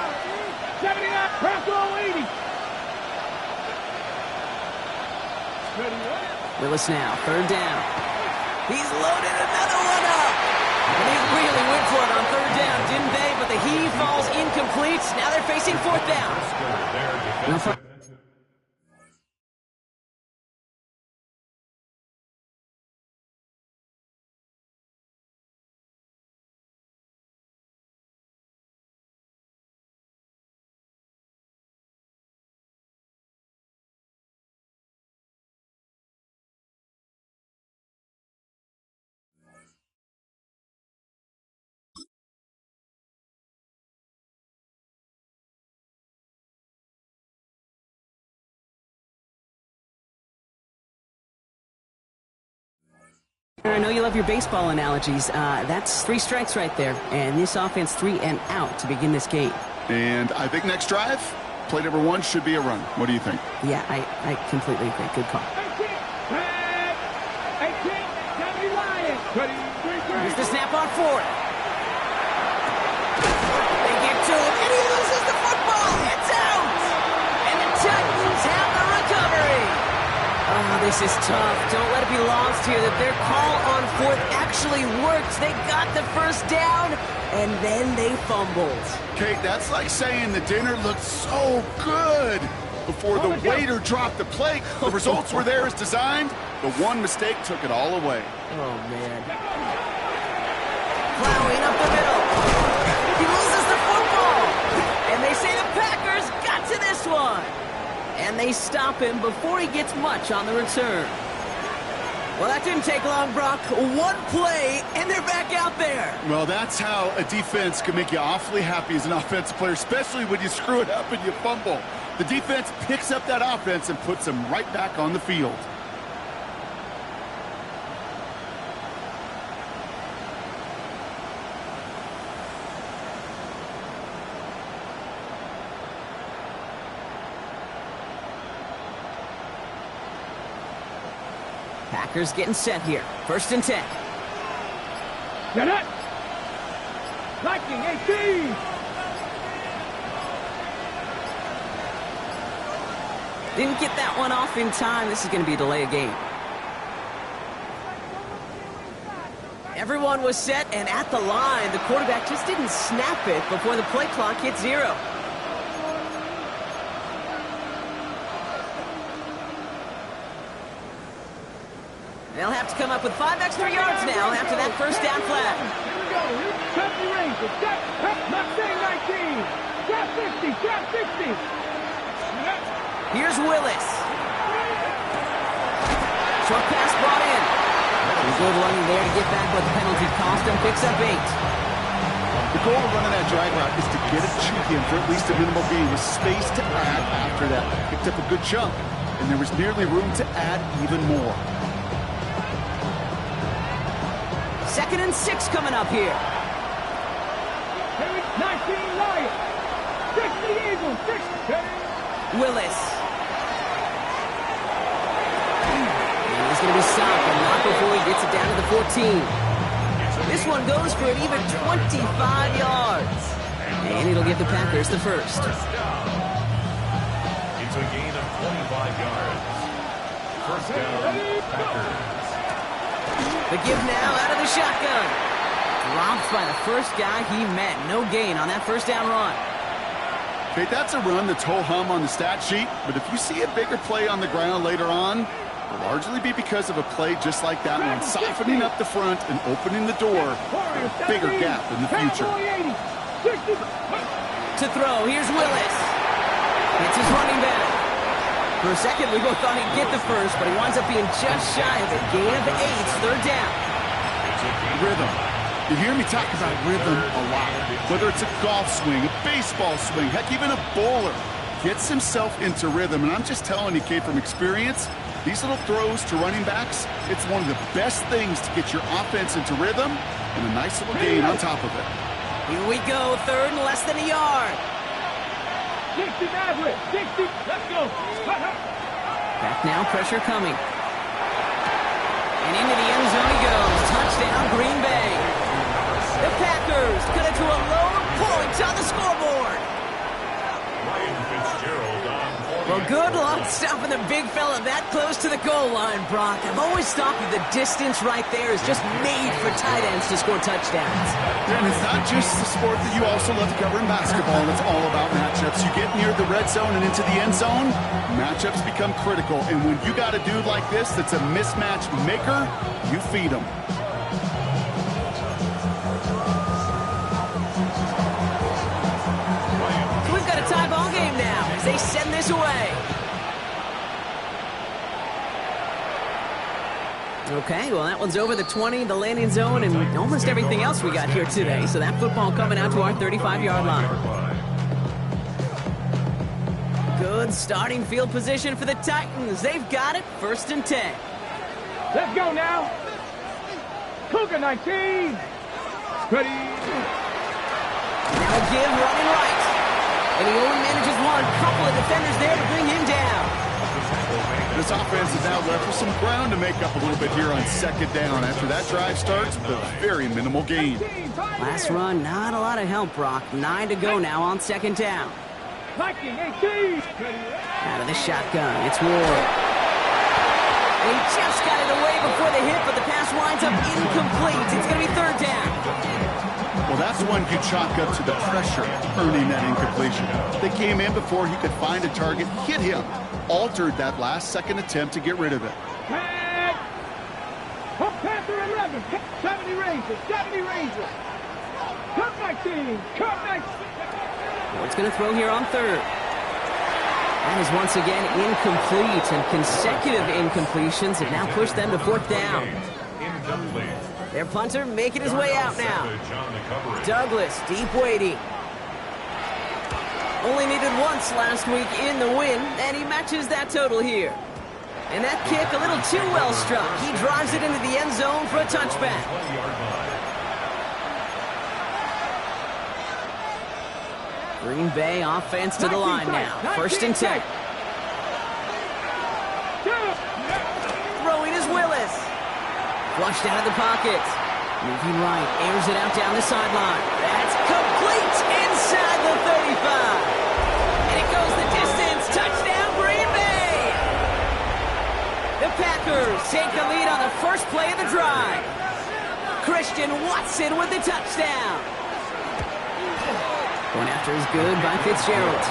79, press all 80. Willis now, 3rd down. He's loaded another one up. And they really went for it on 3rd down, didn't they? But the heave falls incomplete. Now they're facing 4th down. I know you love your baseball analogies. That's 3 strikes right there. And this offense 3 and out to begin this game. And I think next drive, play number 1 should be a run. What do you think? Yeah, I completely agree. Good call. 18, Here's the snap on 4th. They get to him, and he loses the football. It's out. And the Titans have the recovery. Oh, this is tough. Don't let it be lost here that their call on 4th actually worked. They got the 1st down, and then they fumbled. Kate, that's like saying the dinner looked so good before the waiter dropped the plate. The results were there as designed. The one mistake took it all away. Oh, man. Plowing up the middle. He loses the football. And they say the Packers got to this one. And they stop him before he gets much on the return. Well, that didn't take long, Brock. One play, and they're back out there. Well, that's how a defense can make you awfully happy as an offensive player, especially when you screw it up and you fumble. The defense picks up that offense and puts them right back on the field. Packers getting set here. 1st and 10. Get it. Liking 18. Didn't get that one off in time. This is going to be a delay of game. Everyone was set and at the line. The quarterback just didn't snap it before the play clock hit 0. They'll have to come up with 5 extra yards now after that first down flag. Here we go. Here's Range. Not saying 19. Drop 60. Drop 60. Here's Willis. Short pass brought in. A good running there to get back what the penalty cost him. Picks up 8. The goal of running that drag route is to get it to him for at least a minimal gain with space to add after that. Picked up a good chunk, and there was nearly room to add even more. 2nd and 6 coming up here. 19 Lions. 60 Eagles. 60. Willis. And he's going to be stopped, but not before he gets it down to the 14. This one goes for an even 25 yards. And it'll give the Packers the first. It's a gain of 25 yards. First down, Packers. The give now out of the shotgun. Dropped by the first guy he met. No gain on that first down run. Okay, that's a run that's ho-hum on the stat sheet, but if you see a bigger play on the ground later on, it'll largely be because of a play just like that one, softening up the front and opening the door for a bigger gap in the future. To throw, here's Willis. It's his running back. For a second, we both thought he'd get the first, but he winds up being just shy of it. Gain of 8, 3rd down. Rhythm. You hear me talk about rhythm a lot. Whether it's a golf swing, a baseball swing, heck, even a bowler gets himself into rhythm. And I'm just telling you, Kate, from experience, these little throws to running backs, it's one of the best things to get your offense into rhythm and a nice little gain on top of it. Here we go, 3rd and less than a yard. 60 Maverick. 60. Let's go. Back now, pressure coming. And into the end zone he goes. Touchdown, Green Bay. The Packers cut it to a lone point on the scoreboard. Ryan Fitzgerald on Well, good luck stopping the big fella that close to the goal line, Brock. I've always thought that the distance right there is just made for tight ends to score touchdowns. And it's not just the sport that you also love to cover in basketball. It's all about matchups. You get near the red zone and into the end zone, matchups become critical. And when you got a dude like this that's a mismatch maker, you feed him. So we've got a tie ball game now as they send this away. Okay, well, that one's over the 20, the landing zone, and almost everything else we got here today. So that football coming out to our 35-yard line. Good starting field position for the Titans. They've got it, 1st and 10. Let's go now. Cougar 19. Ready. Now a give running right. And he only manages one. Couple of defenders there to bring him down. This offense is now left with some ground to make up a little bit here on 2nd down after that drive starts with a very minimal gain. Last run, not a lot of help, Brock. 9 to go now on 2nd down. Viking 18. Out of the shotgun, it's Ward. He just got it away before the hit, but the pass winds up incomplete. It's going to be 3rd down. Well, that's one you chalk up to the pressure earning that incompletion. They came in before he could find a target, hit him, altered that last-second attempt to get rid of it. Panther 11. 70 Rangers. 70 Rangers. Cut 19. Cut 19. Ward's going to throw here on 3rd. That is once again incomplete, and consecutive incompletions have now pushed them to fourth down. Incomplete. Their punter making his way out now. On the coverage. Douglas, deep waiting. Only needed once last week in the win, and he matches that total here. And that kick a little too well struck. He drives it into the end zone for a touchback. 20-yard line. Green Bay offense to the line now. First and 10. Throwing is Willis. Flushed out of the pocket. Moving right, airs it out down the sideline. That's complete inside the 35. And it goes the distance. Touchdown, Green Bay. The Packers take the lead on the first play of the drive. Christian Watson with the touchdown. One after is good by Fitzgerald.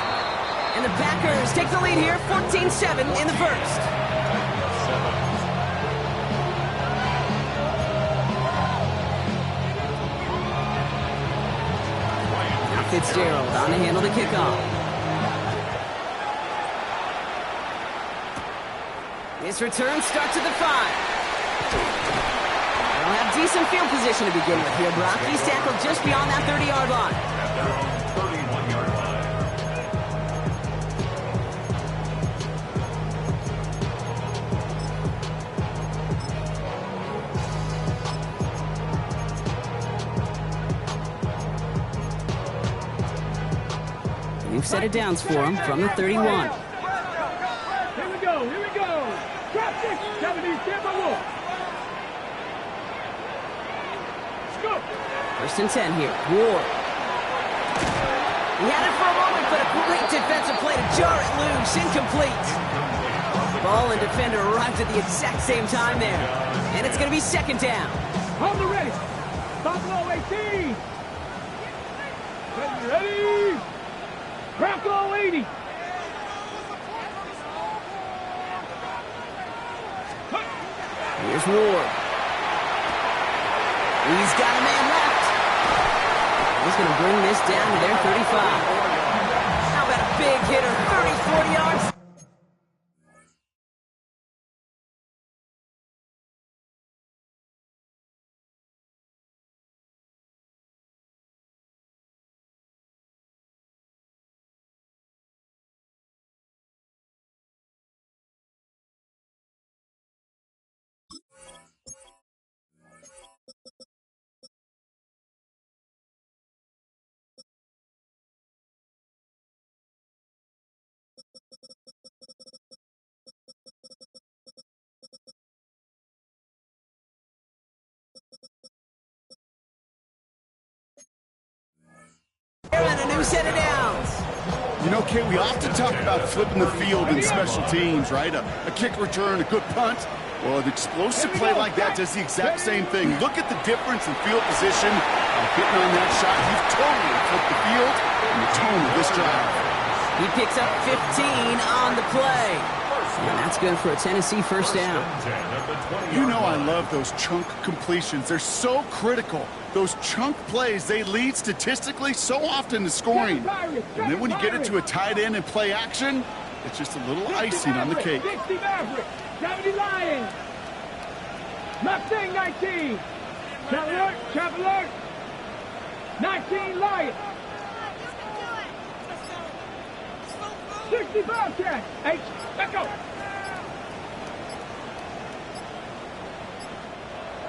And the Packers take the lead here, 14-7 in the first. Now Fitzgerald on to handle the kickoff. This return starts at the 5. They'll have decent field position to begin with here, Brock. He's tackled just beyond that 30-yard line. At their own 31-yard line. New set of downs for him from the 31. Here we go, here we go. Drop 6, 70, stand by Wolf. Let's go. First and 10 here. Ward. He had it for a moment, but a great defensive play to jar it loose. Incomplete. Ball and defender arrived at the exact same time there. And it's going to be second down. Hold the ready. Buffalo 18. Ready. Bronco 80. Here's Ward. He's got a man left. He's going to bring this down to their 35. How about a big hitter, 34 yards? And a new set of downs. You know, Kay, we often talk about flipping the field in special teams, right? A kick return, a good punt. Well, an explosive play like that does the exact same thing. Look at the difference in field position. Getting on that shot, he's totally flipped the field and the tone of this drive. He picks up 15 on the play. And that's good for a Tennessee first down. You know I love those chunk completions. They're so critical. Those chunk plays, they lead statistically so often to scoring. And then when you get it to a tight end and play action, it's just a little icing on the cake. 60 Maverick. 70 Lions. Mustang 19. Trap alert. 19 Lions. 60 Bobcat. H. Let's go.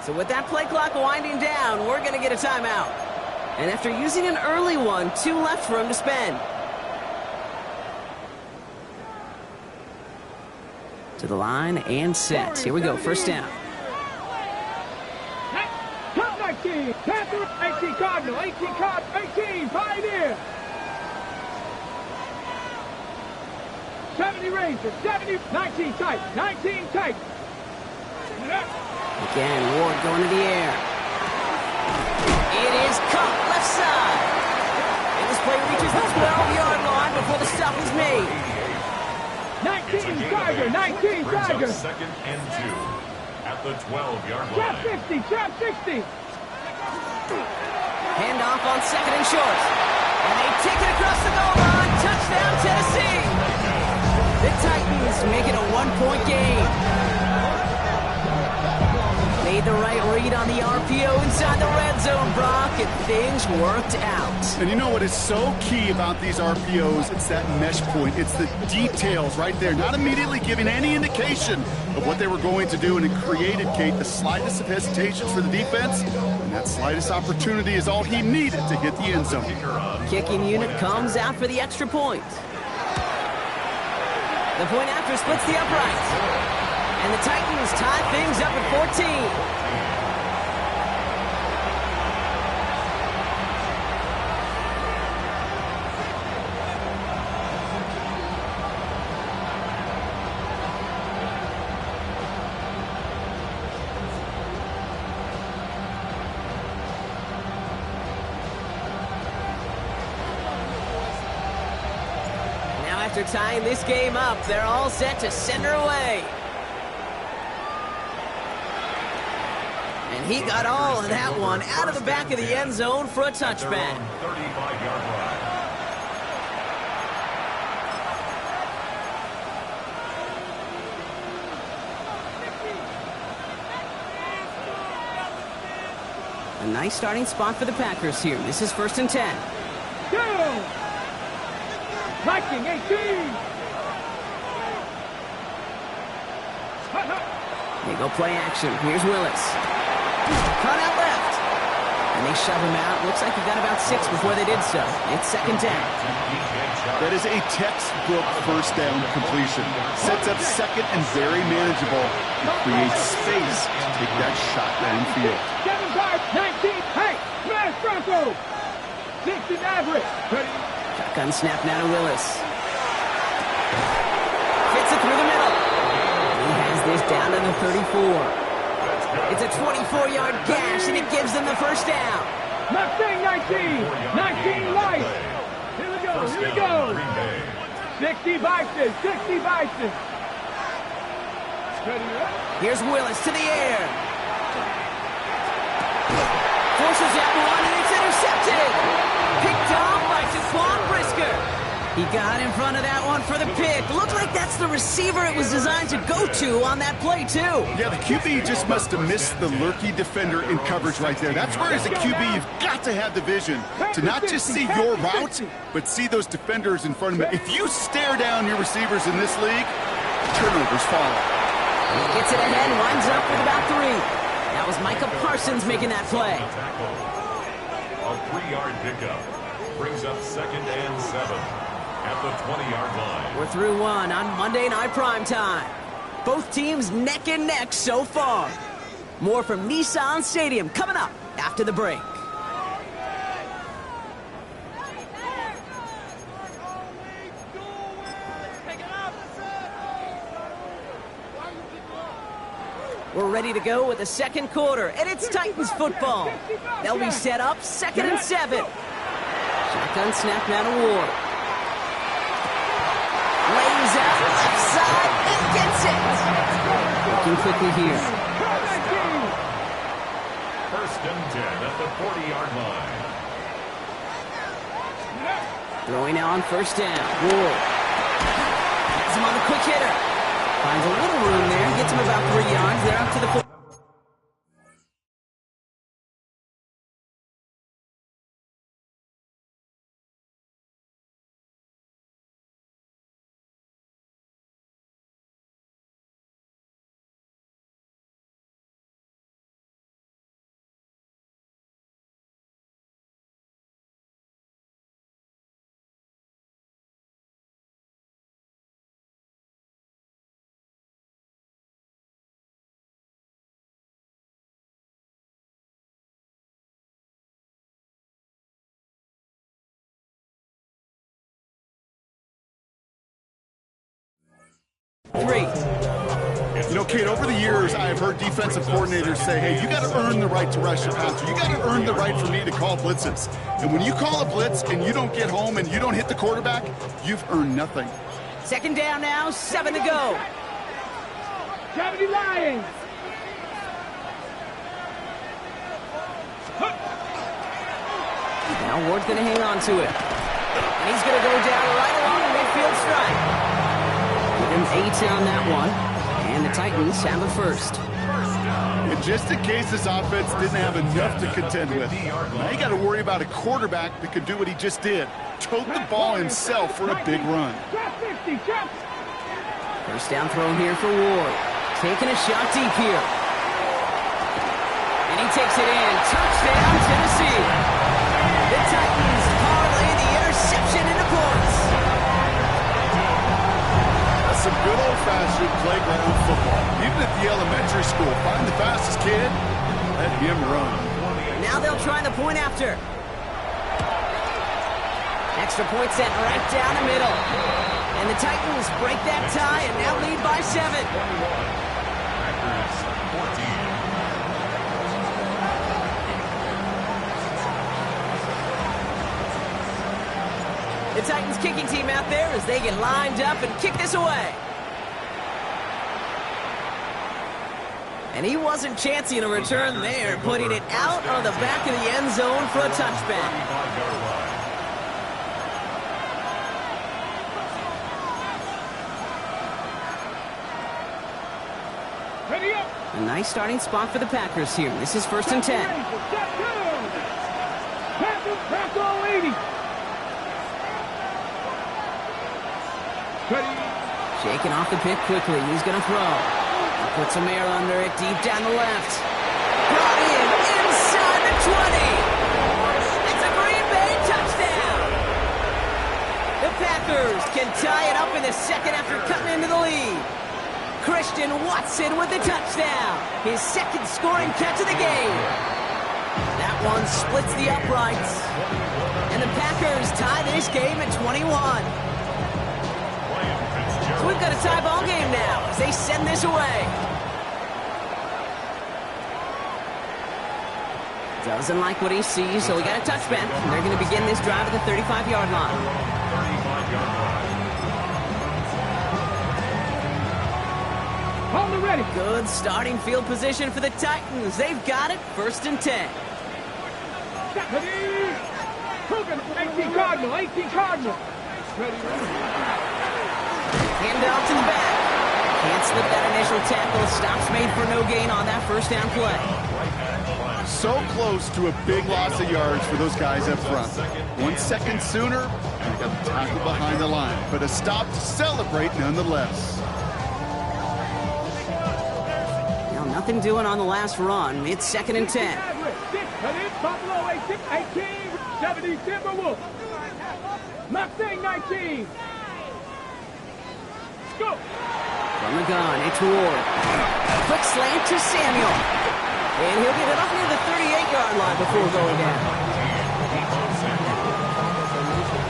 So with that play clock winding down, we're going to get a timeout. And after using an early one, 2 left for him to spend. To the line and set. Here we go, first down. Top 19. Panther. 18 Cardinal. 18 Cardinal. 18 Pioneer. 70 Ranger. 70. 19 tight. 19 tight. Again, Ward going to the air. It is caught left side. And this play reaches the 12-yard line before the stop is made. 19 Tiger, 19 Tiger. Second and 2 at the 12-yard line. Trap 60, trap 60. Handoff on second and short. And they take it across the goal line. Touchdown, Tennessee. Titans make it a one-point game. Made the right read on the RPO inside the red zone, Brock, and things worked out. And you know what is so key about these RPOs? It's that mesh point. It's the details right there, not immediately giving any indication of what they were going to do, and it created, Kate, the slightest of hesitations for the defense, and that slightest opportunity is all he needed to hit the end zone. Kicking unit comes out for the extra point. The point after splits the upright. And the Titans tie things up at 14. Now after tying this game up, they're all set to send her away. And he got all of that one out of the back of the end zone for a touchback. 35-yard line. A nice starting spot for the Packers here. This is 1st and 10. Go! Viking 18! They go play action. Here's Willis. Cut out left. And they shove him out. Looks like he got about 6 before they did so. It's 2nd down. That is a textbook first down completion. Sets up second and very manageable. It creates space to take that shot downfield. 7-5, 19, hey, smash Bronco! 60 average. Shotgun snap now to Willis. Fits it through the middle. He has this down to the 34. It's a 24-yard gash, and it gives them the first down. Mustang 19, 19 light. Here we go, here we go. 60 Bison, 60 Bison. Here's Willis to the air. Forces that one, and it's intercepted. Picked off by Jaquan Brisker. He got in front of that one for the pick. Looked like that's the receiver it was designed to go to on that play, too. Yeah, the QB just must have missed the lurky defender in coverage right there. That's where, as a QB, you've got to have the vision to not just see your route, but see those defenders in front of you. If you stare down your receivers in this league, turnovers follow. He gets it ahead, winds up with about 3. That was Micah Parsons making that play. A 3-yard pickup brings up 2nd and 7 at the 20-yard line. We're through one on Monday Night Primetime. Both teams neck and neck so far. More from Nissan Stadium coming up after the break. We're ready to go with the second quarter, and it's Titans football. They'll be set up 2nd and 7. Shotgun snap now to Ward. Lays out left side and gets it. Looking quickly here. 1st and 10 at the 40-yard line. Throwing now on 1st down. Ward. Has him on the quick hitter. Finds a little room there. Gets him about 3 yards. They're up to the 4. You know, Kate, over the years, I've heard defensive coordinators say, hey, you got to earn the right to rush your passer. You got to earn the right for me to call blitzes. And when you call a blitz and you don't get home and you don't hit the quarterback, you've earned nothing. 2nd down now, 7 to go. 70 Lions. Now Ward's going to hang on to it. And he's going to go down right along the midfield stripe. him 8 on that one. And the Titans have a first. And just in case this offense didn't have enough to contend with, now you got to worry about a quarterback that could do what he just did. Tote the ball himself for a big run. First down throw here for Ward. Taking a shot deep here. And he takes it in. Touchdown, Tennessee. The Titans parlay the interception into points. That's some good old-fashioned playground football. Even at the elementary school, find the fastest kid, let him run. Now they'll try the point after. Extra point set right down the middle. And the Titans break that tie and now lead by 7. Packers 14. The Titans kicking team out there as they get lined up and kick this away. And he wasn't chancing a return there, putting it out on the back of the end zone for a touchback. A nice starting spot for the Packers here. This is 1st and 10. Pass all 80. Shaking off the pick quickly. He's going to throw. He puts some air under it deep down the left. Brought in inside the 20. It's a Green Bay touchdown. The Packers can tie it up in the second after cutting into the lead. Christian Watson with the touchdown. His second scoring catch of the game. That one splits the uprights. And the Packers tie this game at 21. So we've got a tie ball game now as they send this away. Doesn't like what he sees, so we got a touchback. They're going to begin this drive at the 35-yard line. 35-yard line. On the ready. Good starting field position for the Titans. They've got it. 1st and 10. 18 Cardinal. 18 Cardinal. Hand off to the back. Can't slip that initial tackle. Stops made for no gain on that first down play. So close to a big loss of yards for those guys up front. 1 second sooner, and they got the tackle behind the line. But a stop to celebrate nonetheless. Now nothing doing on the last run. It's 2nd and 10. Buffalo 18, 70 Timberwolves. Mustang 19. Go. From the gun, it's Ward. Quick slant to Samuel. And he'll get it up near the 38-yard line before going down.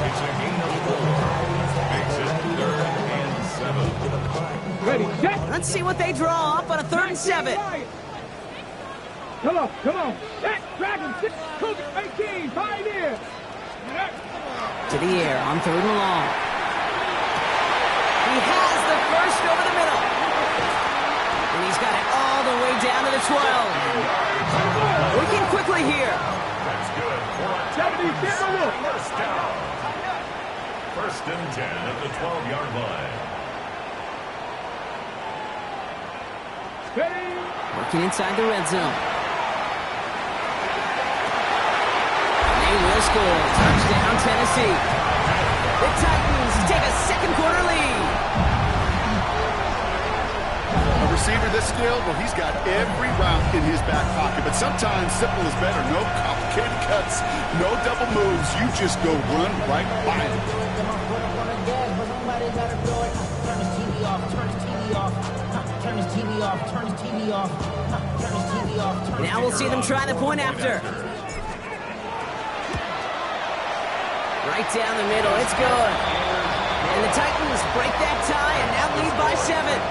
It's a gain of 4. Makes it 3rd and 7. Ready, set. Let's see what they draw up on a 3rd and 7. Come on. Set, Dragon, 6, Cougar, 18, Pioneer. To the air on 3rd and long. He has the first over the middle. And he's got it all the way down to the 12. Working quickly here. That's good. 70 Timberwolves. First down. 1st and 10 at the 12-yard line. Ready. Working inside the red zone. They will score. Touchdown, Tennessee. The Titans take a second quarter lead. A receiver this skilled, well, he's got every route in his back pocket. But sometimes simple is better. No complicated cuts, no double moves. You just go run right by him. Now we'll see them try the point after. Right down the middle. It's good. And the Titans break that tie and now lead by 7.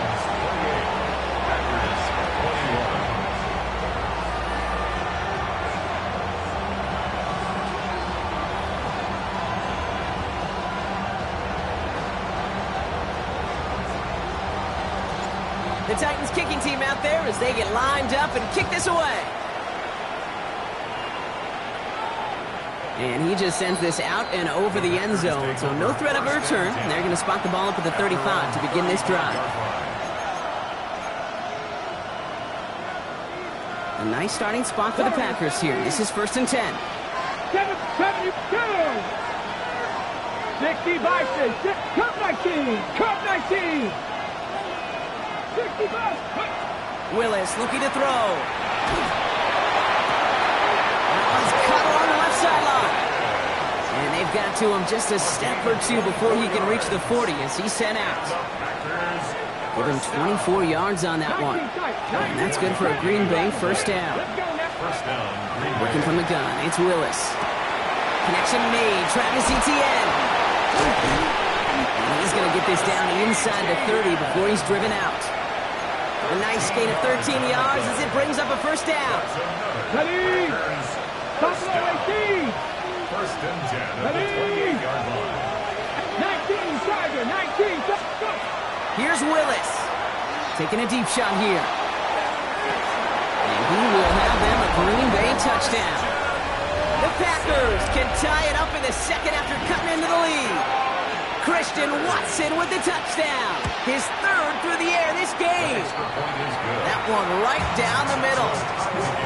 The Titans kicking team out there as they get lined up and kick this away. And he just sends this out and over the end zone, so no threat of a return. They're going to spot the ball up at the 35 to begin this drive. A nice starting spot for the Packers here. This is 1st and 10. 7-7-2. 60 Vikings. Cut 19. Cut 19. 65. Willis looking to throw. That one's cut along the left sideline. And they've got to him just a step or two before he can reach the 40 as he's sent out. Give him 24 yards on that one. And that's good for a Green Bay first down. Working from the gun, it's Willis. Connection made, Travis Etienne. And he's going to get this down inside the 30 before he's driven out. A nice gain of 13 yards as it brings up a first down. Ready? Buffalo 18. 1st and 10 at the 28-yard line. 19, Tiger, 19. Go. Here's Willis. Taking a deep shot here. And he will have them a Green Bay touchdown. The Packers can tie it up in the second after cutting into the lead. Christian Watson with the touchdown. His 3rd through the air this game. That one right down the middle.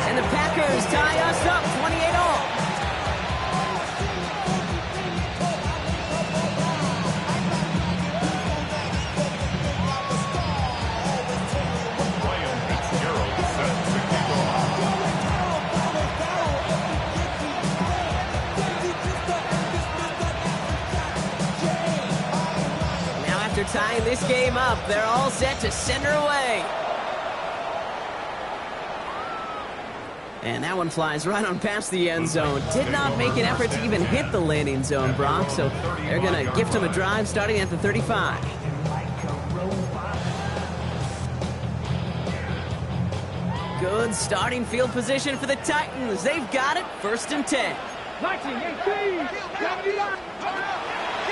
And the Packers tie us up 28-all. After tying this game up, they're all set to send her away. And that one flies right on past the end zone. Did not make an effort to even hit the landing zone, Brock, so they're going to gift him a drive starting at the 35. Good starting field position for the Titans. They've got it, 1st and 10. 19, 18,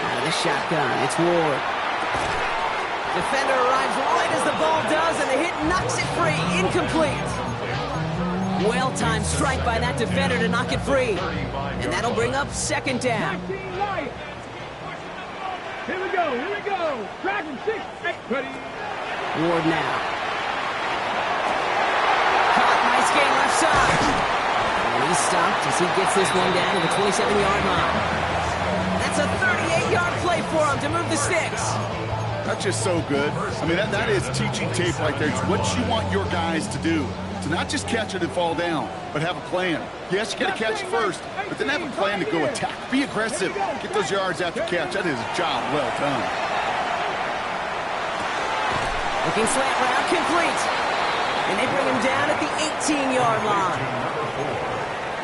Out of the shotgun, it's Ward. Defender arrives right as the ball does, and the hit knocks it free. Incomplete. Well-timed strike by that defender to knock it free. And that'll bring up 2nd down. Here we go. Dragon 6, 8, ready. Ward now. Caught, nice gain left side. And he's stopped as he gets this one down to the 27-yard line. That's a 38-yard play for him to move the sticks. That's just so good. I mean, that is teaching tape right there. It's what you want your guys to do. To not just catch it and fall down, but have a plan. Yes, you got to catch it first, but then have a plan to go attack. Be aggressive. Get those yards after catch. That is a job well done. Looking slant route, complete. And they bring him down at the 18-yard line.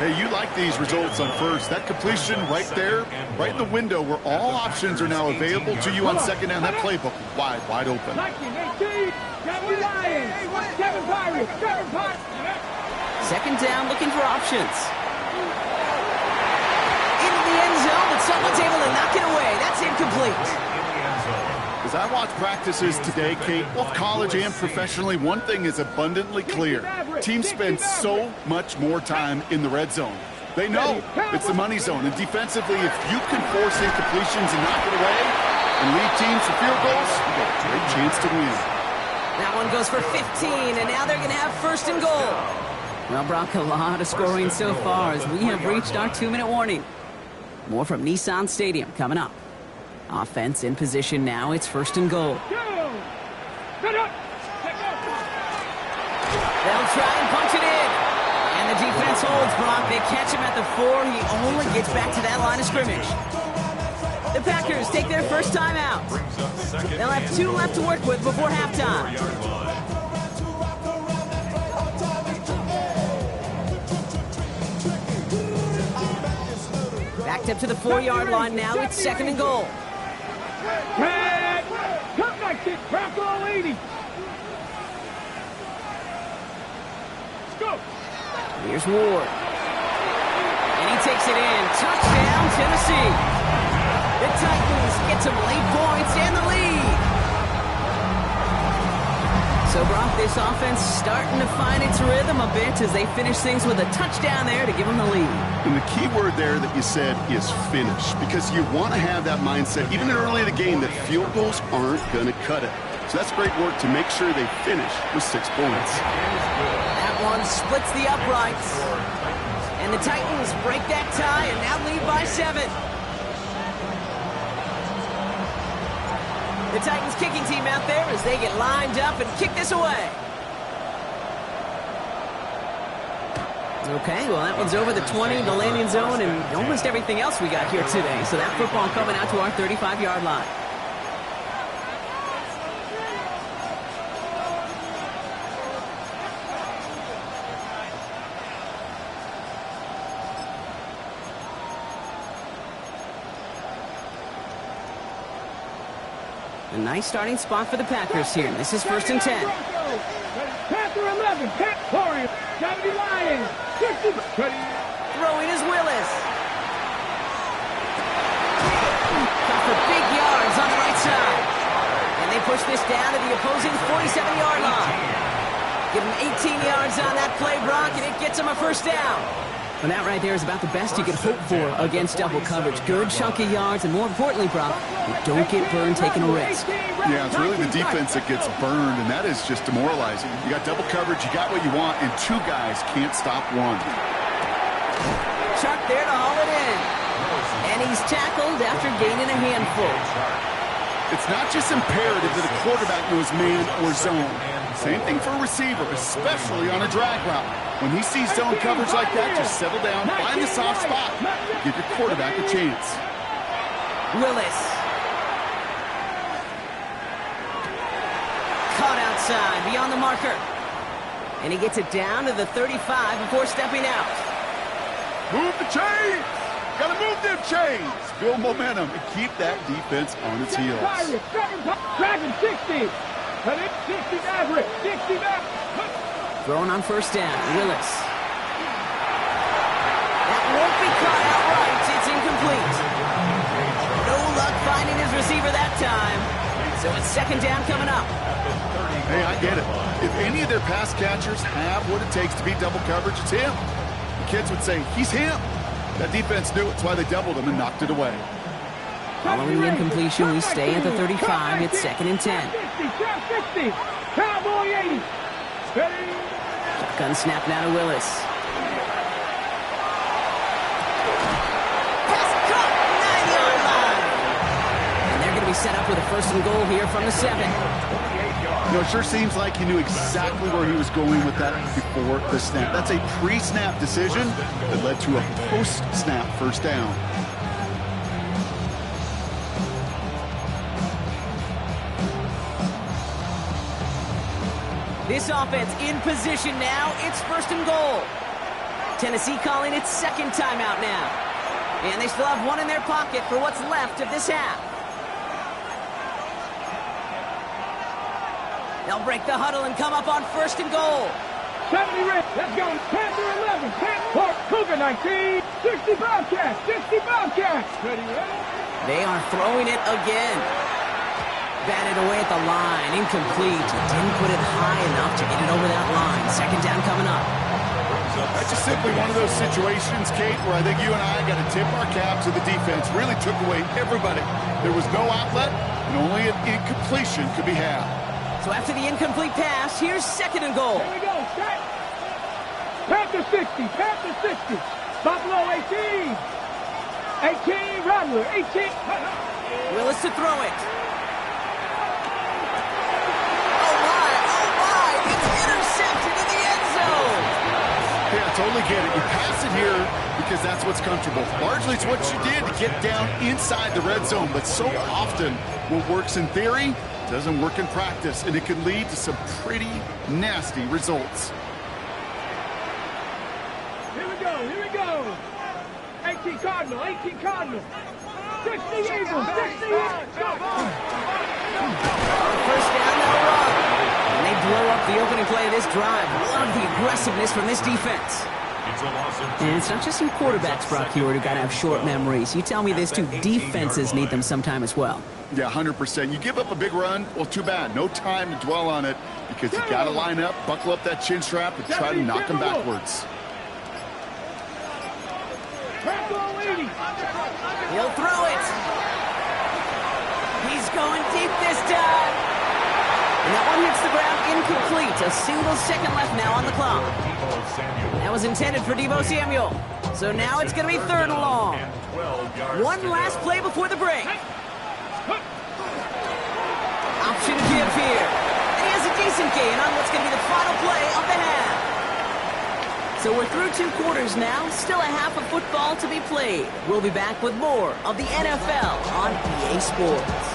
Hey, you like these results on first. That completion right there, right in the window where all options are now available to you on 2nd down. That playbook wide open. 2nd down, looking for options. Into the end zone, but someone's able to knock it away. That's incomplete. As I watch practices today, Kate, both college and professionally, one thing is abundantly clear. Teams spend so much more time in the red zone. They know it's the money zone. And defensively, if you can force incompletions and knock it away and lead teams to field goals, you got a great chance to win. That one goes for 15, and now they're going to have 1st and goal. Well, Brock, a lot of scoring so far as we have reached our 2-minute warning. More from Nissan Stadium coming up. Offense in position now. It's 1st and goal. They'll try and punch it in. And the defense holds, Brock. They catch him at the 4. He only gets back to that line of scrimmage. The Packers take their first time out. They'll have 2 left to work with before halftime. Backed up to the 4-yard line now. It's 2nd and goal. Come back, kick. Bronco 80. Go. Here's Ward. And he takes it in. Touchdown, Tennessee. The Titans get some late points and the lead. So, Brock, this offense starting to find its rhythm a bit as they finish things with a touchdown there to give them the lead. And the key word there that you said is finish, because you want to have that mindset, even early in the game, that field goals aren't going to cut it. So that's great work to make sure they finish with 6 points. That one splits the uprights. And the Titans break that tie and now lead by 7. The Titans kicking team out there as they get lined up and kick this away. Okay, well, that one's over the 20, the landing zone, and almost everything else we got here today. So that football coming out to our 35-yard line. A nice starting spot for the Packers here. This is 1st and 10. Panther 11, Pat Corey, 70 Lions, 60. Throwing is Willis. Got for big yards on the right side. And they push this down to the opposing 47-yard line. Give them 18 yards on that play, Brock, and it gets them a 1st down. And that right there is about the best you could hope for against double coverage. Good chunky yards, and more importantly, Brock, you don't get burned taking a risk. Yeah, it's really the defense that gets burned, and that is just demoralizing. You got double coverage, you got what you want, and 2 guys can't stop one. Chuck there to haul it in. And he's tackled after gaining a handful. It's not just imperative that a quarterback knows man or zone. Same thing for a receiver, especially on a drag route. When he sees zone coverage like that, just settle down, find the soft spot, give your quarterback a chance. Willis. Caught outside, beyond the marker. And he gets it down to the 35 before stepping out. Move the chains! Gotta move them chains! Build momentum and keep that defense on its heels. Dragon 60. 60 Maverick, 60 Maverick. Throwing on 1st down, Willis. That won't be caught outright. It's incomplete. No luck finding his receiver that time. So it's 2nd down coming up. Hey, I get it. If any of their pass catchers have what it takes to beat double coverage, it's him. The kids would say, he's him. That defense knew it. That's why they doubled him and knocked it away. Following the incompletion, we stay at the 35. It's 2nd and 10. 60, Cowboy 80. Shotgun snap now to Willis. Pass caught, 9-yard line. And they're going to be set up with a 1st and goal here from the 7. You know, it sure seems like he knew exactly where he was going with that before the snap. That's a pre-snap decision that led to a post-snap 1st down. This offense in position now. It's 1st and goal. Tennessee calling its 2nd timeout now. And they still have 1 in their pocket for what's left of this half. They'll break the huddle and come up on 1st and goal. 70 Red, let's go. Panther 11, Panther, Cougar 19, 60 Bobcats, 60 Bobcats. Ready, ready? They are throwing it again. Batted away at the line, incomplete. Didn't put it high enough to get it over that line. 2nd down coming up. That's just simply one of those situations, Kate, where I think you and I got to tip our cap to the defense. Really took away everybody. There was no outlet, and only an incompletion could be had. So after the incomplete pass, here's 2nd and goal. Here we go, set. Panther 60, Panther 60. Buffalo 18. 18, Rattler, 18. Willis to throw it. Yeah, I totally get it. You pass it here because that's what's comfortable. Largely, it's what you did to get down inside the red zone. But so often, what works in theory doesn't work in practice, and it can lead to some pretty nasty results. Here we go, here we go. 18 Cardinal, 18 Cardinal. 60 Eagles, 60 Eagles. 1st down, they'll run. And they blow up the opening play of this drive. Love the aggressiveness from this defense. It's a loss of 2. And it's not just some quarterbacks, Brock Hewitt, who got to have short memories. You tell me this too, defenses need them sometime as well. Yeah, 100%. You give up a big run, well, too bad. No time to dwell on it because you got to line up, buckle up that chin strap, and try to knock them backwards. He'll throw it. He's going deep this time. And that one hits the ground incomplete. A single second left now on the clock. That was intended for Deebo Samuel. So now it's going to be 3rd and long. One last play before the break. Option give here. And he has a decent gain on what's going to be the final play of the half. So we're through 2 quarters now. Still a half of football to be played. We'll be back with more of the NFL on EA Sports.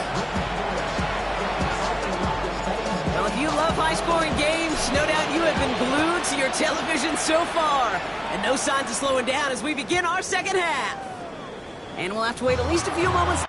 Well, if you love high-scoring games, no doubt you have been glued to your television so far. And no signs of slowing down as we begin our second half. And we'll have to wait at least a few moments.